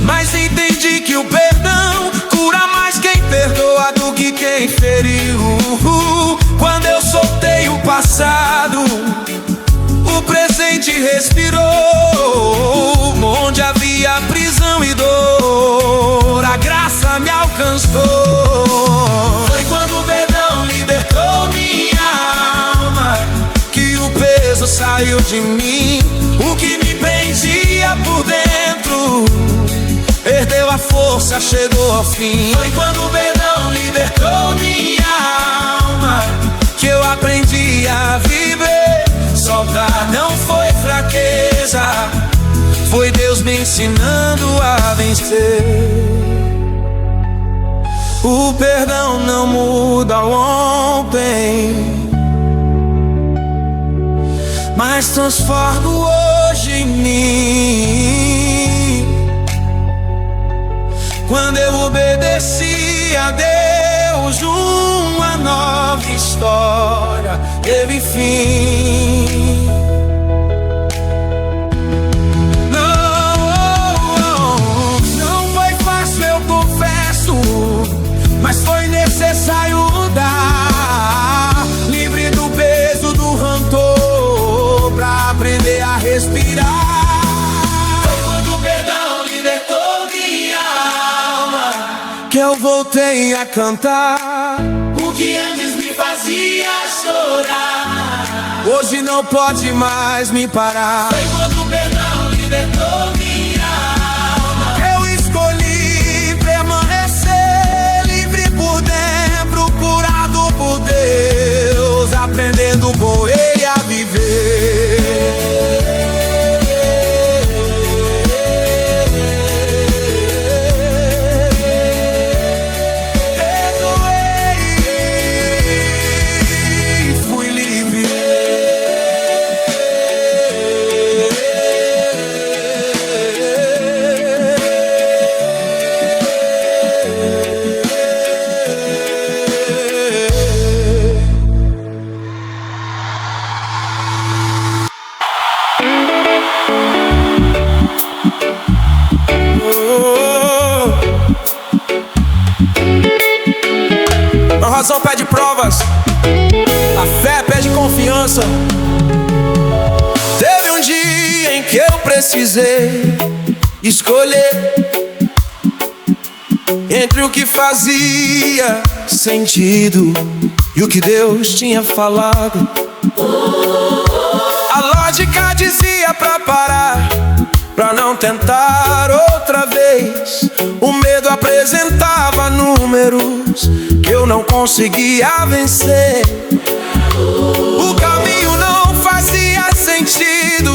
mas entendi que o perdão cura mais quem perdoa do que quem feriu. Quando eu soltei o passado, o presente respirou. Onde havia prisão e dor, a graça me alcançou. Foi quando o perdão libertou minha alma que o peso saiu de mim. O que me prendia por dentro perdeu a força, chegou ao fim. Foi quando o perdão libertou minha alma que eu aprendi a viver. Soltar não foi fraqueza, foi Deus me ensinando a vencer. O perdão não muda o ontem, mas transforma o hoje em mim. Quando eu obedeci a Deus, uma nova história teve fim. Não foi fácil, eu confesso, mas foi necessário dar. Livre do peso do rancor pra aprender a respirar. Foi quando o perdão libertou minha alma que eu voltei a cantar. O que antes me fazia chorar, hoje não pode mais me parar. foi quando o perdão libertou minha alma. Eu escolhi permanecer livre por dentro, curado por Deus, aprendendo com Ele a viver. provas, a fé pede confiança. Teve um dia em que eu precisei escolher entre o que fazia sentido e o que Deus tinha falado. A lógica dizia pra parar, pra não tentar outra vez. O medo apresentava números que eu não conseguia vencer. O caminho não fazia sentido,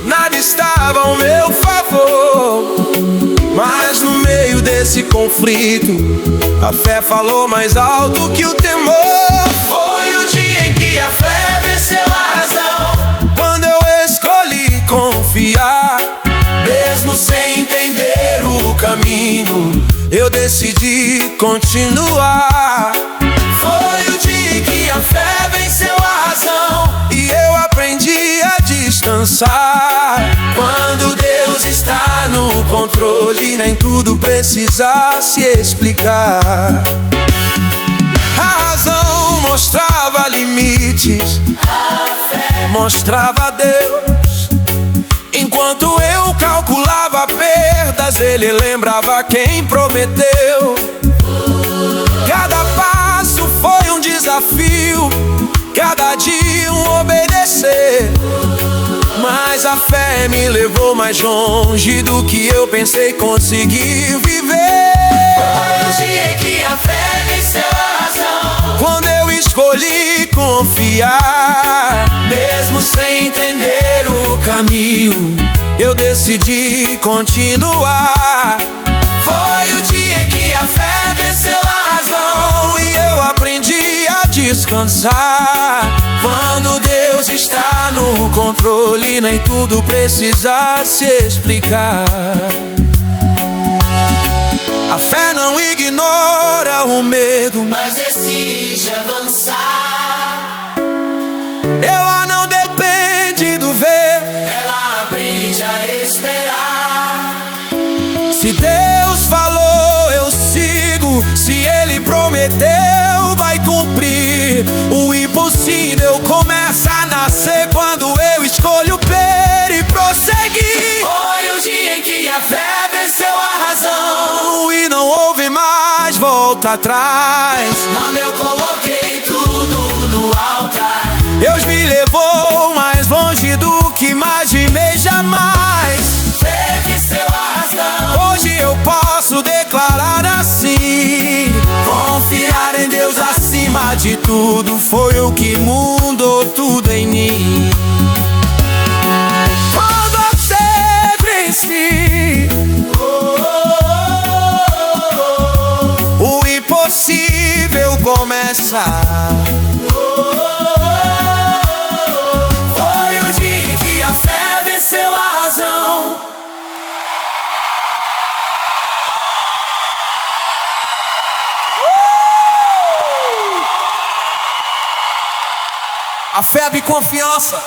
nada estava ao meu favor. Mas no meio desse conflito, a fé falou mais alto que o temor. Foi o dia em que a fé venceu a razão. Quando eu escolhi confiar, Mesmo sem entender o caminho, eu decidi continuar. foi o dia em que a fé venceu a razão. E eu aprendi a descansar. Quando Deus está no controle, Nem tudo precisa se explicar. A razão mostrava limites, mostrava Deus. Enquanto eu calculava perdas, Ele lembrava quem prometeu. Cada passo foi um desafio, cada dia um obedecer. Mas a fé me levou mais longe do que eu pensei conseguir viver. foi o dia em que a fé venceu a razão. Quando eu escolhi confiar, Mesmo sem entender o caminho, eu decidi continuar. foi o dia em que a fé venceu a razão. E eu aprendi a descansar. Quando Deus está no Controle, nem tudo precisa se explicar. A fé não ignora o medo, mas decide avançar. ela não depende do ver. Ela aprende a esperar. Se Deus falou, eu sigo. Se Ele prometeu, vai cumprir. O impossível começa a nascer quando eu escolho ver e prosseguir. Foi o dia em que a fé venceu a razão. E não houve mais volta atrás. Quando eu coloquei tudo no altar, Deus me levou mais longe do que imaginei jamais. fé venceu a razão. Hoje eu posso declarar assim: confiar em Deus acima de tudo foi o que mudou tudo em mim. Quando a fé vence, o impossível começa. Foi o dia em que a fé venceu a razão. A fé abre confiança.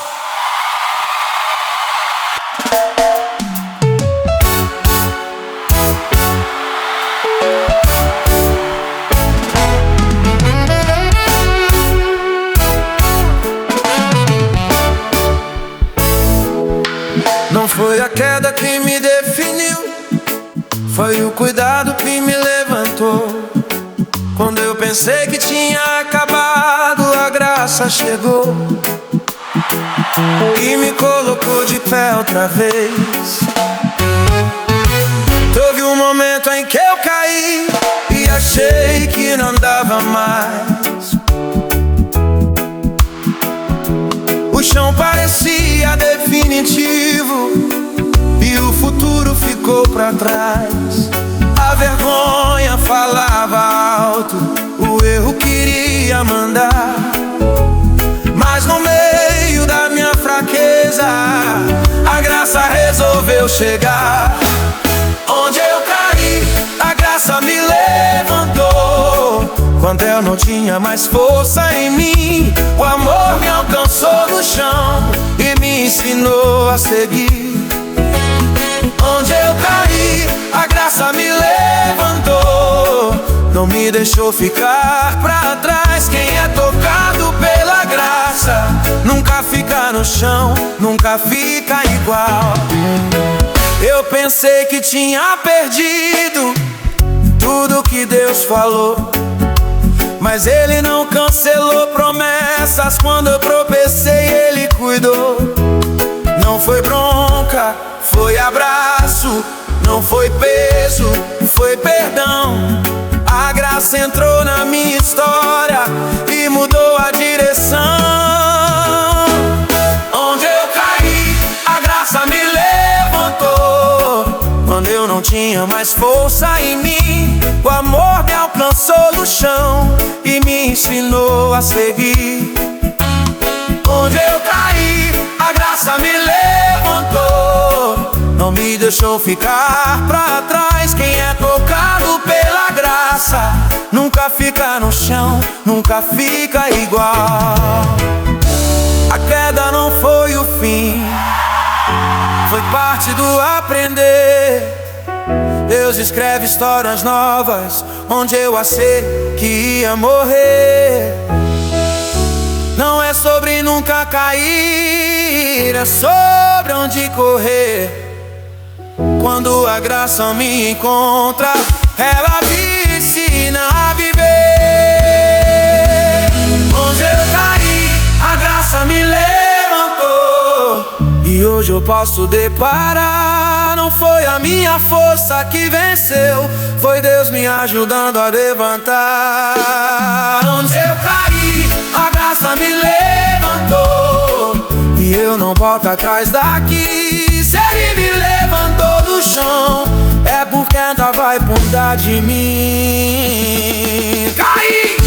Não foi a queda que me definiu, foi o cuidado que me levantou. Quando eu pensei que tinha acabado, a graça chegou e me colocou de pé outra vez. Teve um momento em que eu caí e achei que não dava mais. O chão parecia definitivo e o futuro ficou pra trás. A vergonha falava alto, o erro queria mandar. Mas no meio da minha fraqueza, a graça resolveu chegar. Onde eu caí, a graça me levantou. Quando eu não tinha mais força em mim, o amor me alcançou no chão e me ensinou a seguir. Onde eu caí, a graça me levantou. Não me me deixou ficar pra trás. Quem é tocado pela graça nunca fica no chão, nunca fica igual. Eu pensei que tinha perdido tudo que Deus falou, mas Ele não cancelou promessas. Quando eu tropecei, Ele cuidou. Não foi bronca, foi abraço. Não foi peso, foi perdão. A graça entrou na minha história e mudou a direção. Onde eu caí, a graça me levantou. Quando eu não tinha mais força em mim, o amor me alcançou no chão e me ensinou a seguir. Onde eu caí, a graça me levantou, não me deixou ficar pra trás. Quem é tocado pela graça nunca fica no chão, nunca fica igual. A queda não foi o fim, foi parte do aprender. Deus escreve histórias novas onde eu achei que ia morrer. Não é sobre nunca cair, é sobre onde correr. Quando a graça me encontra, ela me ensina a viver. Onde eu caí, a graça me levantou, e hoje eu posso deparar. Não foi a minha força que venceu, foi Deus me ajudando a levantar. Onde eu caí, a graça me levantou, e eu não volto atrás daqui. Se Ele me levantou do chão, é porque ainda vai cuidar de mim. Caí!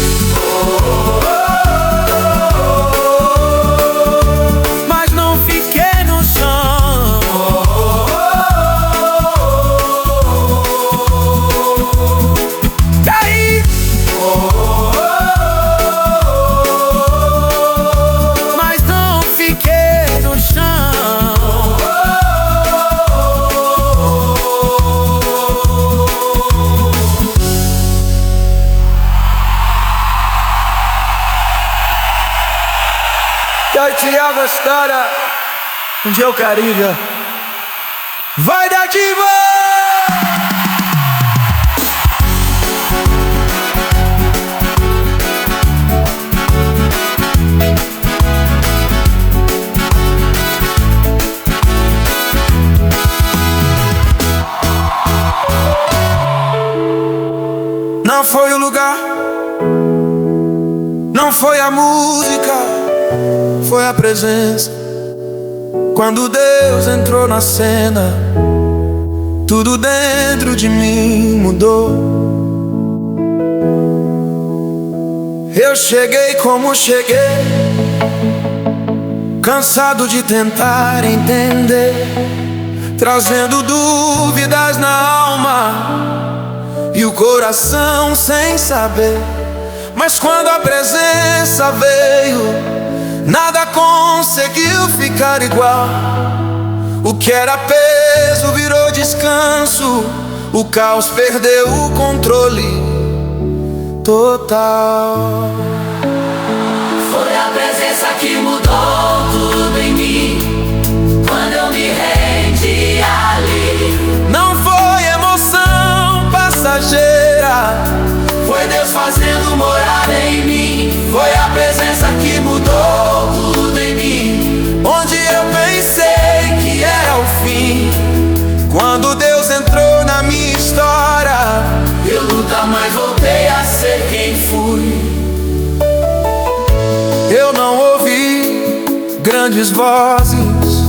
Mas não fiquei no chão. Caí! Mas não fiquei no chão. Tiago Estrada, um dia o Cariga vai dar diva. Não foi o lugar, não foi a música, foi a presença. Quando Deus entrou na cena, tudo dentro de mim mudou. Eu cheguei como cheguei, cansado de tentar entender, trazendo dúvidas na alma e o coração sem saber. Mas quando a presença veio, nada conseguiu ficar igual. O que era peso virou descanso, o caos perdeu o controle total. Foi a presença que mudou tudo em mim, quando eu me rendi ali. Não foi emoção passageira, foi Deus fazendo morada em mim. Foi a presença que mudou tudo em mim, onde eu pensei que era o fim. Quando Deus entrou na minha história, eu nunca mais voltei a ser quem fui. Eu não ouvi grandes vozes,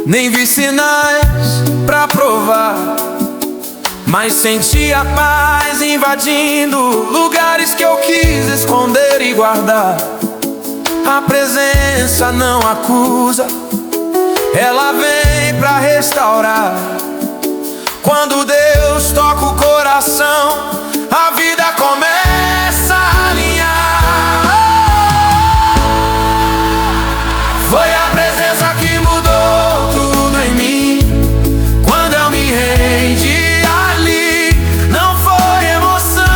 nem vi sinais pra provar, mas senti a paz invadindo lugares que eu quis esconder e guardar. A presença não acusa, ela vem pra restaurar. Quando Deus toca o coração, a vida começa a alinhar. Foi a presença que mudou tudo em mim, quando eu me rendi ali. Não foi emoção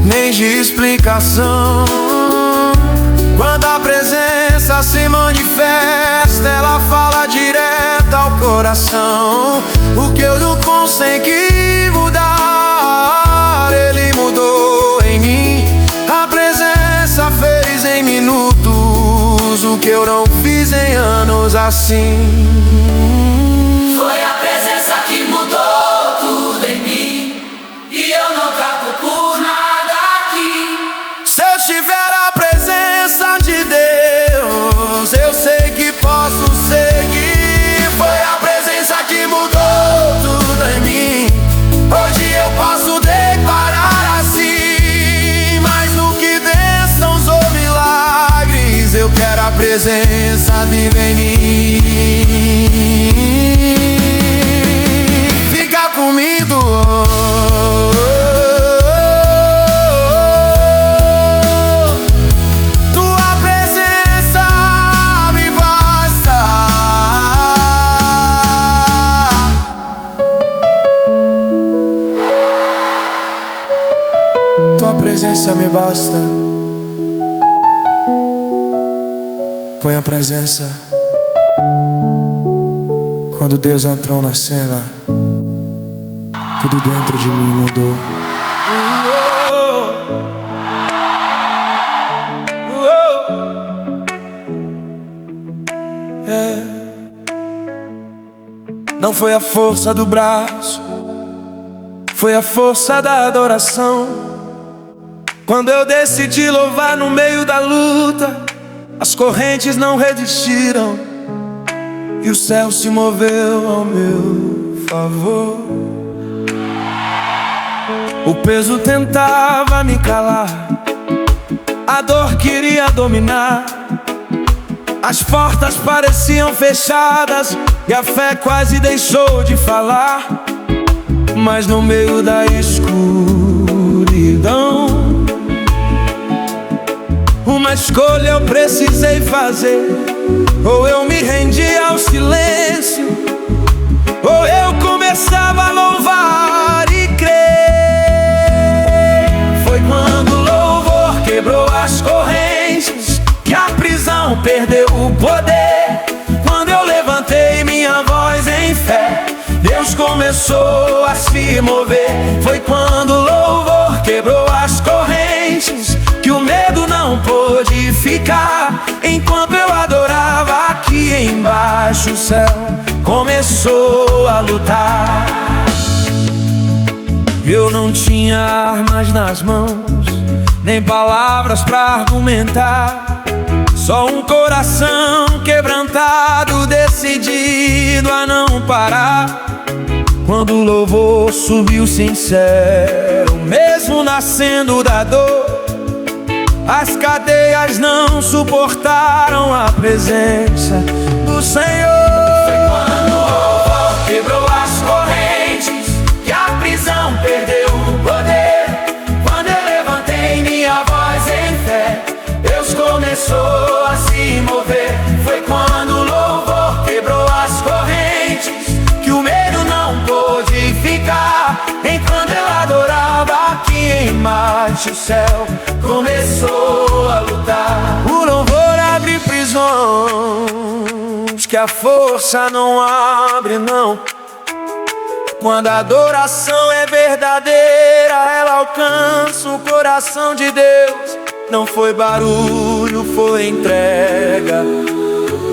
nem de explicação. Quando a presença se manifesta, ela fala direto ao coração. O que eu não consegui mudar, Ele mudou em mim. A presença fez em minutos o que eu não fiz em anos assim. Foi a presença que mudou tudo em mim, e eu não troco por nada aqui. Se eu tiver a presença de Deus, eu sei que posso seguir. Foi a presença que mudou tudo em mim. Hoje eu posso declarar assim: mais do que bênçãos ou milagres, eu quero a presença viva em mim. Fica comigo. Tua presença me basta. Tua presença me basta. Põe a presença. Quando Deus entrou na cena, tudo dentro de mim mudou. Não foi a força do braço, foi a força da adoração. Quando eu decidi louvar no meio da luta, as correntes não resistiram e o céu se moveu ao meu favor. O peso tentava me calar, a dor queria dominar. As portas pareciam fechadas e a fé quase deixou de falar. Mas no meio da escuridão, uma escolha eu precisei fazer. Ou eu me rendia ao silêncio, ou eu começava a louvar e crer. Foi quando o louvor quebrou as correntes que a prisão perdeu o poder. Quando eu levantei minha voz em fé, Deus começou a se mover. Foi quando o louvor quebrou as correntes que o medo não pôde ficar. Enquanto eu adorava aqui embaixo, o céu começou a lutar. Eu não tinha armas nas mãos, nem palavras pra argumentar. Só um coração quebrantado, decidido a não parar. Quando o louvor subiu sincero, mesmo nascendo da dor, as cadeias não suportaram a presença do Senhor. Foi quando o louvor quebrou as correntes que a prisão perdeu o poder. Quando eu levantei minha voz em fé, Deus começou a se mover. Foi quando o louvor quebrou as correntes que o medo não pôde ficar. Enquanto eu adorava aqui embaixo, o céu começou a lutar. O louvor abre prisões que a força não abre, não. Quando a adoração é verdadeira, ela alcança o coração de Deus. Não foi barulho, foi entrega.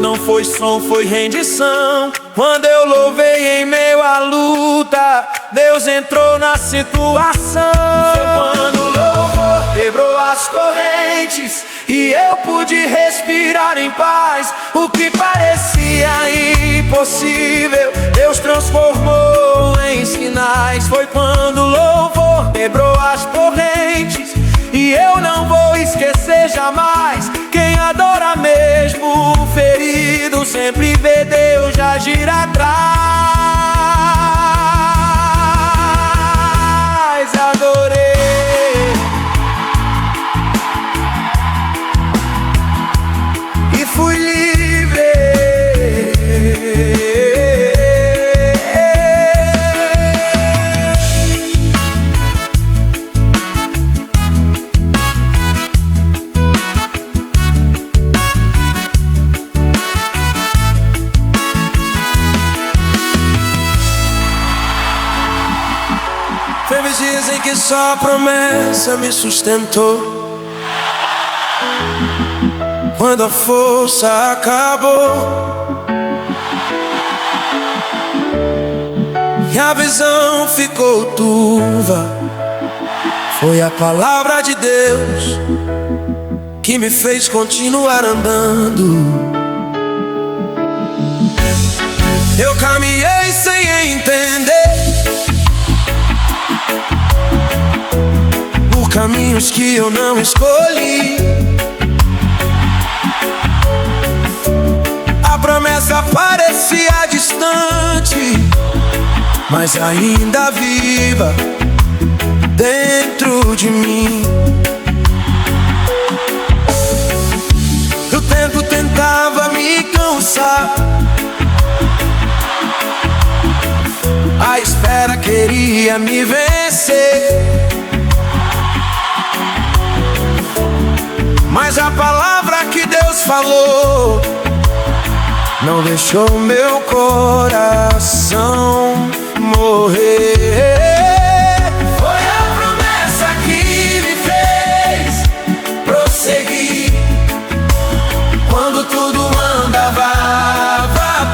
Não foi som, foi rendição. Quando eu louvei em meio à luta, Deus entrou na situação. Foi quando o louvor quebrou as correntes e eu pude respirar em paz. O que parecia impossível, Deus transformou em sinais. Foi quando o louvor quebrou as correntes e eu não vou esquecer jamais. Quem adora mesmo ferido sempre vê Deus agir atrás. Adorei e fui livre. Só a promessa me sustentou quando a força acabou e a visão ficou turva. Foi a palavra de Deus que me fez continuar andando. Eu caminhei sem entender por caminhos que eu não escolhi. A promessa parecia distante, mas ainda viva dentro de mim. O tempo tentava me cansar, a espera queria me vencer, mas a palavra que Deus falou não deixou meu coração morrer. Foi a promessa que me fez prosseguir quando tudo mandava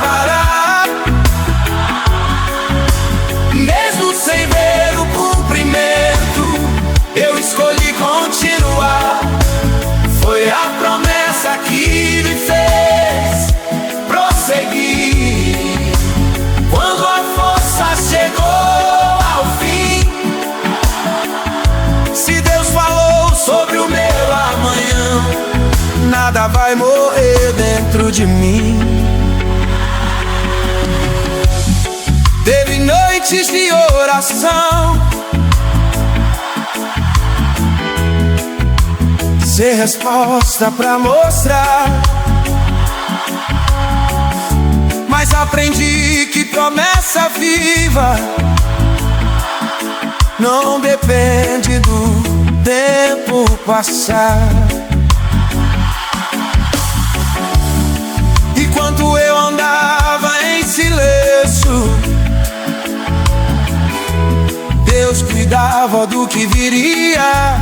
parar. Mesmo sem ver o cumprimento, eu escolhi continuar. Foi a promessa que me fez prosseguir quando a força chegou ao fim. Se Deus falou sobre o meu amanhã, nada vai morrer dentro de mim. Teve noites de oração sem resposta pra mostrar, mas aprendi que promessa viva não depende do tempo passar. Enquanto eu andava em silêncio, Deus cuidava do que viria.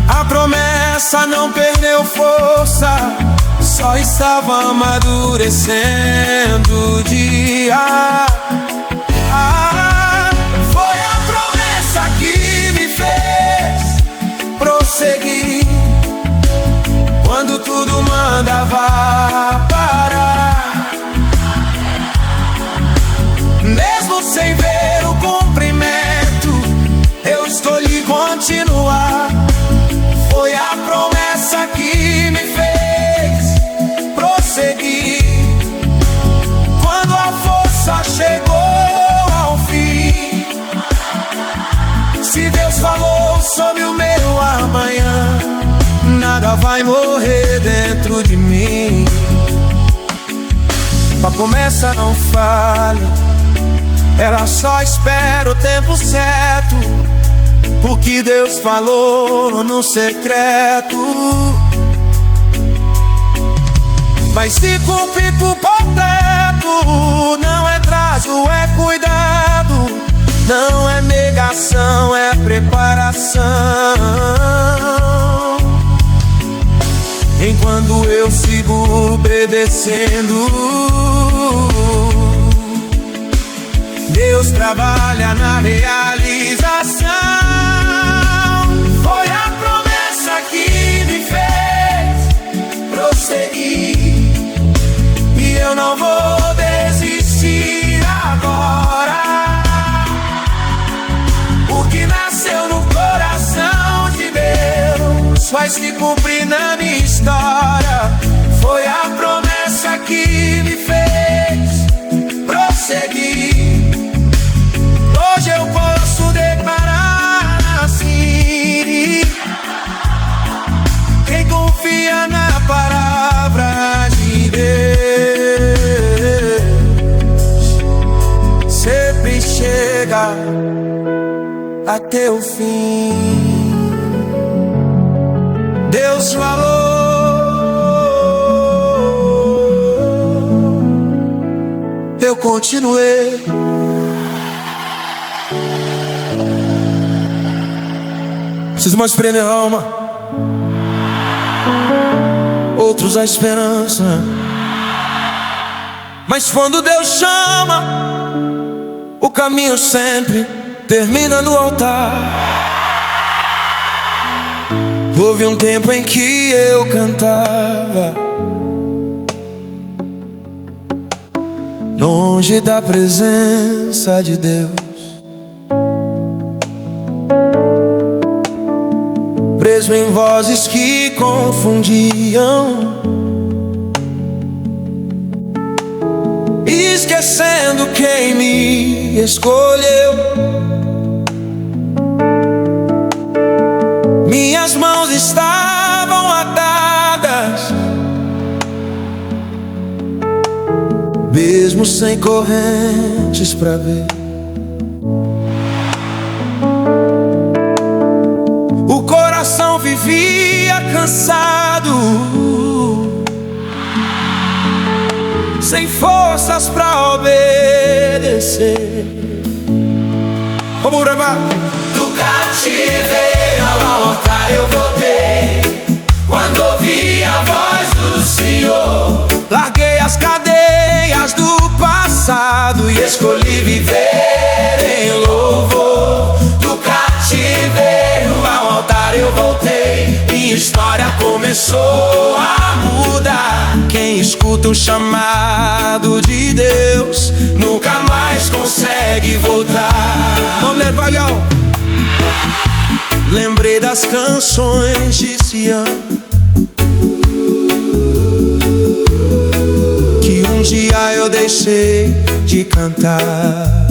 A promessa não perdeu força, só estava amadurecendo o dia. Foi a promessa que me fez prosseguir quando tudo mandava parar. Mesmo sem ver o cumprimento, eu escolhi continuar. Foi a promessa que me fez prosseguir quando a força chegou ao fim. Se Deus falou sobre o meu amanhã, nada vai morrer dentro de mim. A promessa não falha, ela só espera o tempo certo. O que Deus falou no secreto vai se cumprir por completo. Não é trajo, é cuidado. Não é negação, é preparação. Enquanto eu sigo obedecendo, Deus trabalha na realização. Foi a promessa que me fez prosseguir, e eu não vou desistir agora. O que nasceu no coração de Deus vai se cumprir na minha história. Foi a promessa que me fez prosseguir. Hoje eu posso declarar assim: quem confia na palavra de Deus sempre chega até o fim. Deus falou, eu continuei. Esses irmãos prendem a alma, outros a esperança. Mas quando Deus chama, o caminho sempre termina no altar. Houve um tempo em que eu cantava longe da presença de Deus, preso em vozes que confundiam, esquecendo quem me escolheu. Minhas mãos estavam atadas, mesmo sem correntes pra ver. O coração vivia cansado, sem forças pra obedecer. Vamos gravar. Do cativeiro ao altar eu voltei, quando ouvi a voz do Senhor. Larguei as cadeias do passado e escolhi viver em louvor. Do cativeiro ao altar eu voltei, Minha história começou a mudar. Quem escuta o chamado de Deus nunca mais consegue voltar. Vamos ler, Vagão. Lembrei das canções de Sião, que um dia eu deixei de cantar.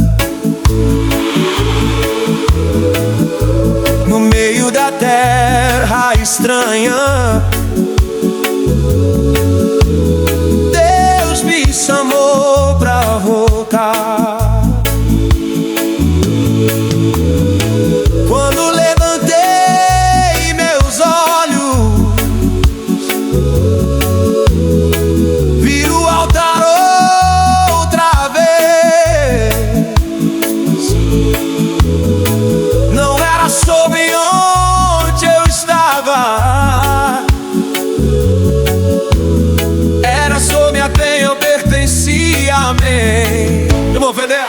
No meio da terra estranha, Deus me chamou pra voltar. Quando levantei meus olhos, vi o altar outra vez. Não era sobre onde eu estava, era sobre a quem eu pertencia. Amém. Eu vou vender.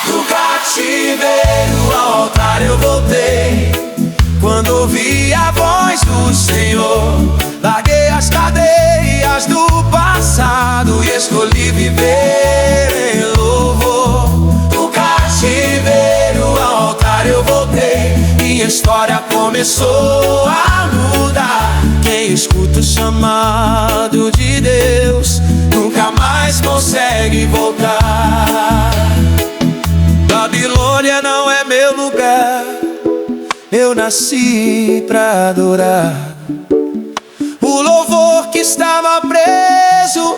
do cativeiro ao altar eu voltei, Quando ouvi a voz do Senhor, larguei as cadeias do passado e escolhi viver em louvor. do cativeiro ao altar eu voltei, Minha história começou a mudar. Quem escuta o chamado de Deus nunca mais consegue voltar. Babilônia não é meu lugar, eu nasci pra adorar. O louvor que estava preso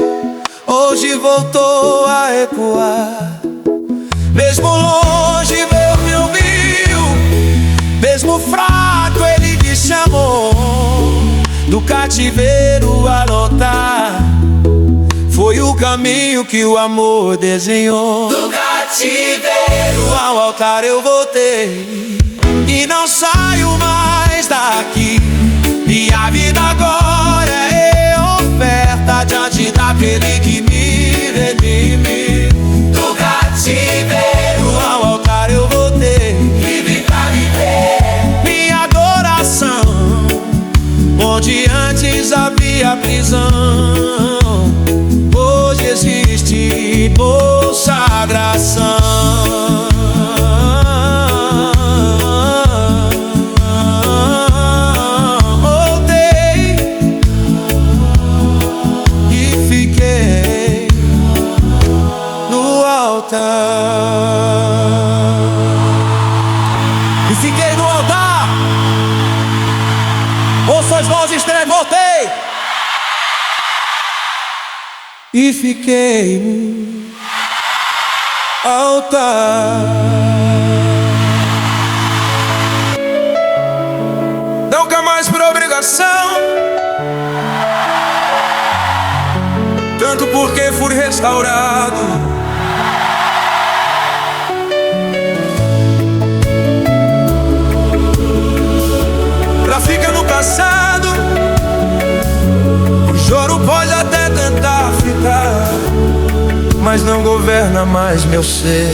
hoje voltou a ecoar. Mesmo longe Deus me ouviu, mesmo fraco Ele me chamou. Do cativeiro ao altar, foi o caminho que o amor desenhou. do cativeiro Ao altar eu voltei e não saio mais daqui. Minha vida agora é oferta diante daquele que me redime. do cativeiro Ao altar eu voltei, vive pra viver, minha adoração, onde antes havia prisão, hoje existe consagração. Voltei e fiquei no altar. E fiquei no altar. Ouça as vozes três, voltei e fiquei no altar. Nunca mais por obrigação, tanto porque fui restaurado. mas não governa mais meu ser.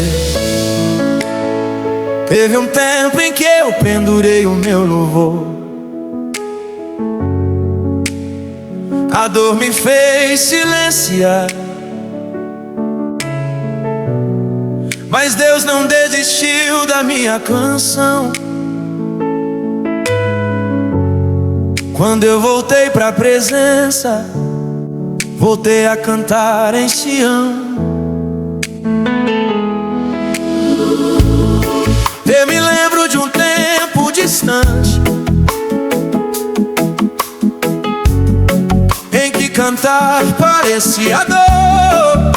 Teve um tempo em que eu pendurei o meu louvor, a dor me fez silenciar, mas Deus não desistiu da minha canção. Quando eu voltei pra presença, voltei a cantar em Sião. Eu me lembro de um tempo distante em que cantar parecia dor.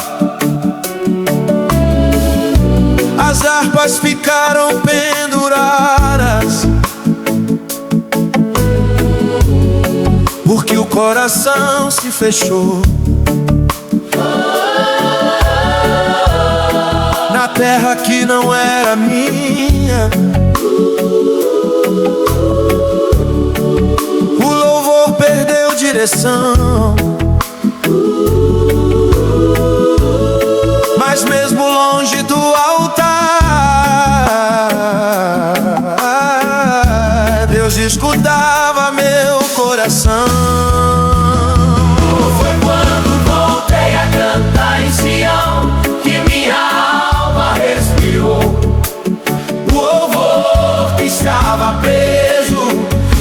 As harpas ficaram penduradas porque o coração se fechou. Na terra que não era minha, o louvor perdeu direção. Mas mesmo longe do altar, Deus escutava meu coração. Foi quando voltei a cantar em Sião que minha alma respirou. O louvor que estava preso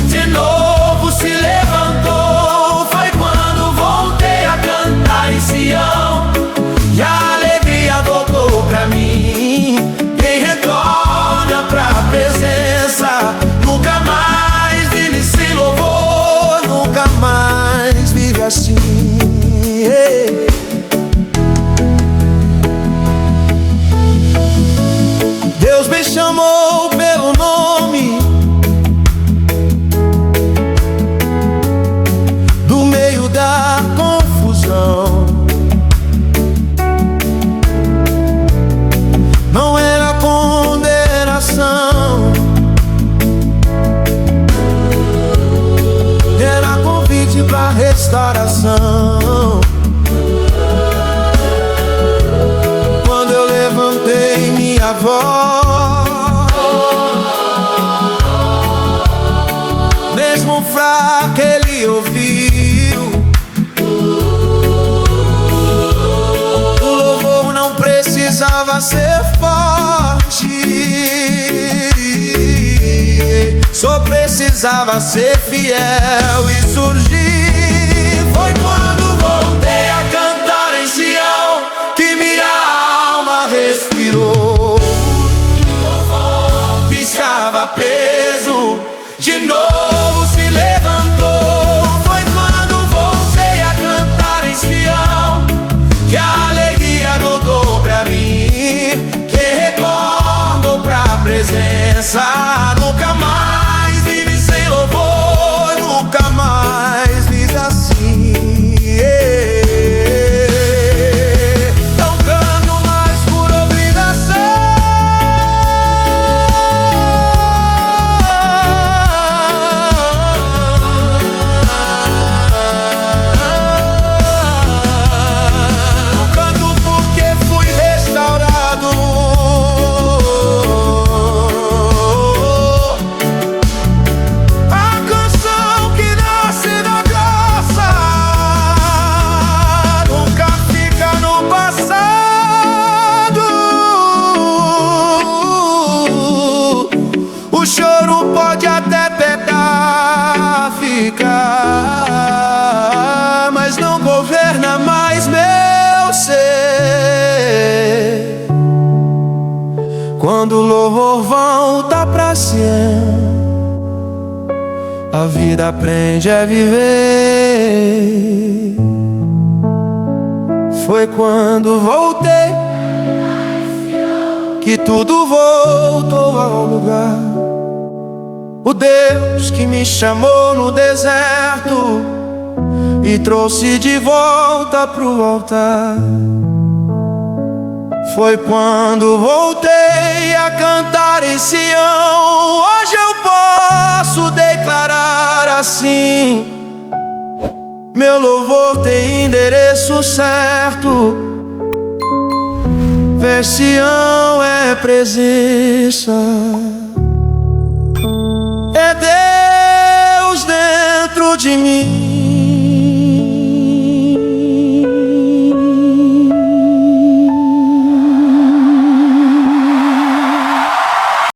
de novo se levantou. Foi quando voltei a cantar em Sião que a alegria voltou pra mim. Quem retorna pra presença nunca mais vive sem louvor, nunca mais vive assim. Deus me chamou pelo nome, do meio da confusão. Não era condenação, era convite pra restauração. Quando eu levantei minha voz, mesmo fraco ele ouviu. O louvor não precisava ser forte, só precisava ser fiel e surgir. Foi quando voltei a cantar em Sião que minha alma respirou. Estava preso, de novo se levantou. Foi quando voltei a cantar em Sião que a alegria voltou pra mim. Que retorno pra presença nunca mais vive sem louvor, nunca mais vive assim. Não canto mais por obrigação, não canto porque fui restaurado. A canção que nasce da graça nunca fica no passado. O choro pode até pegar, ficar, mas não governa mais meu ser. Quando o louvor volta pra Sião, a vida aprende a viver. Foi quando voltei que tudo voltou ao lugar. O Deus que me chamou no deserto e trouxe de volta pro altar. Foi quando voltei a cantar em Sião. Hoje eu posso declarar assim: meu louvor tem endereço certo, ver Sião é presença, é Deus dentro de mim.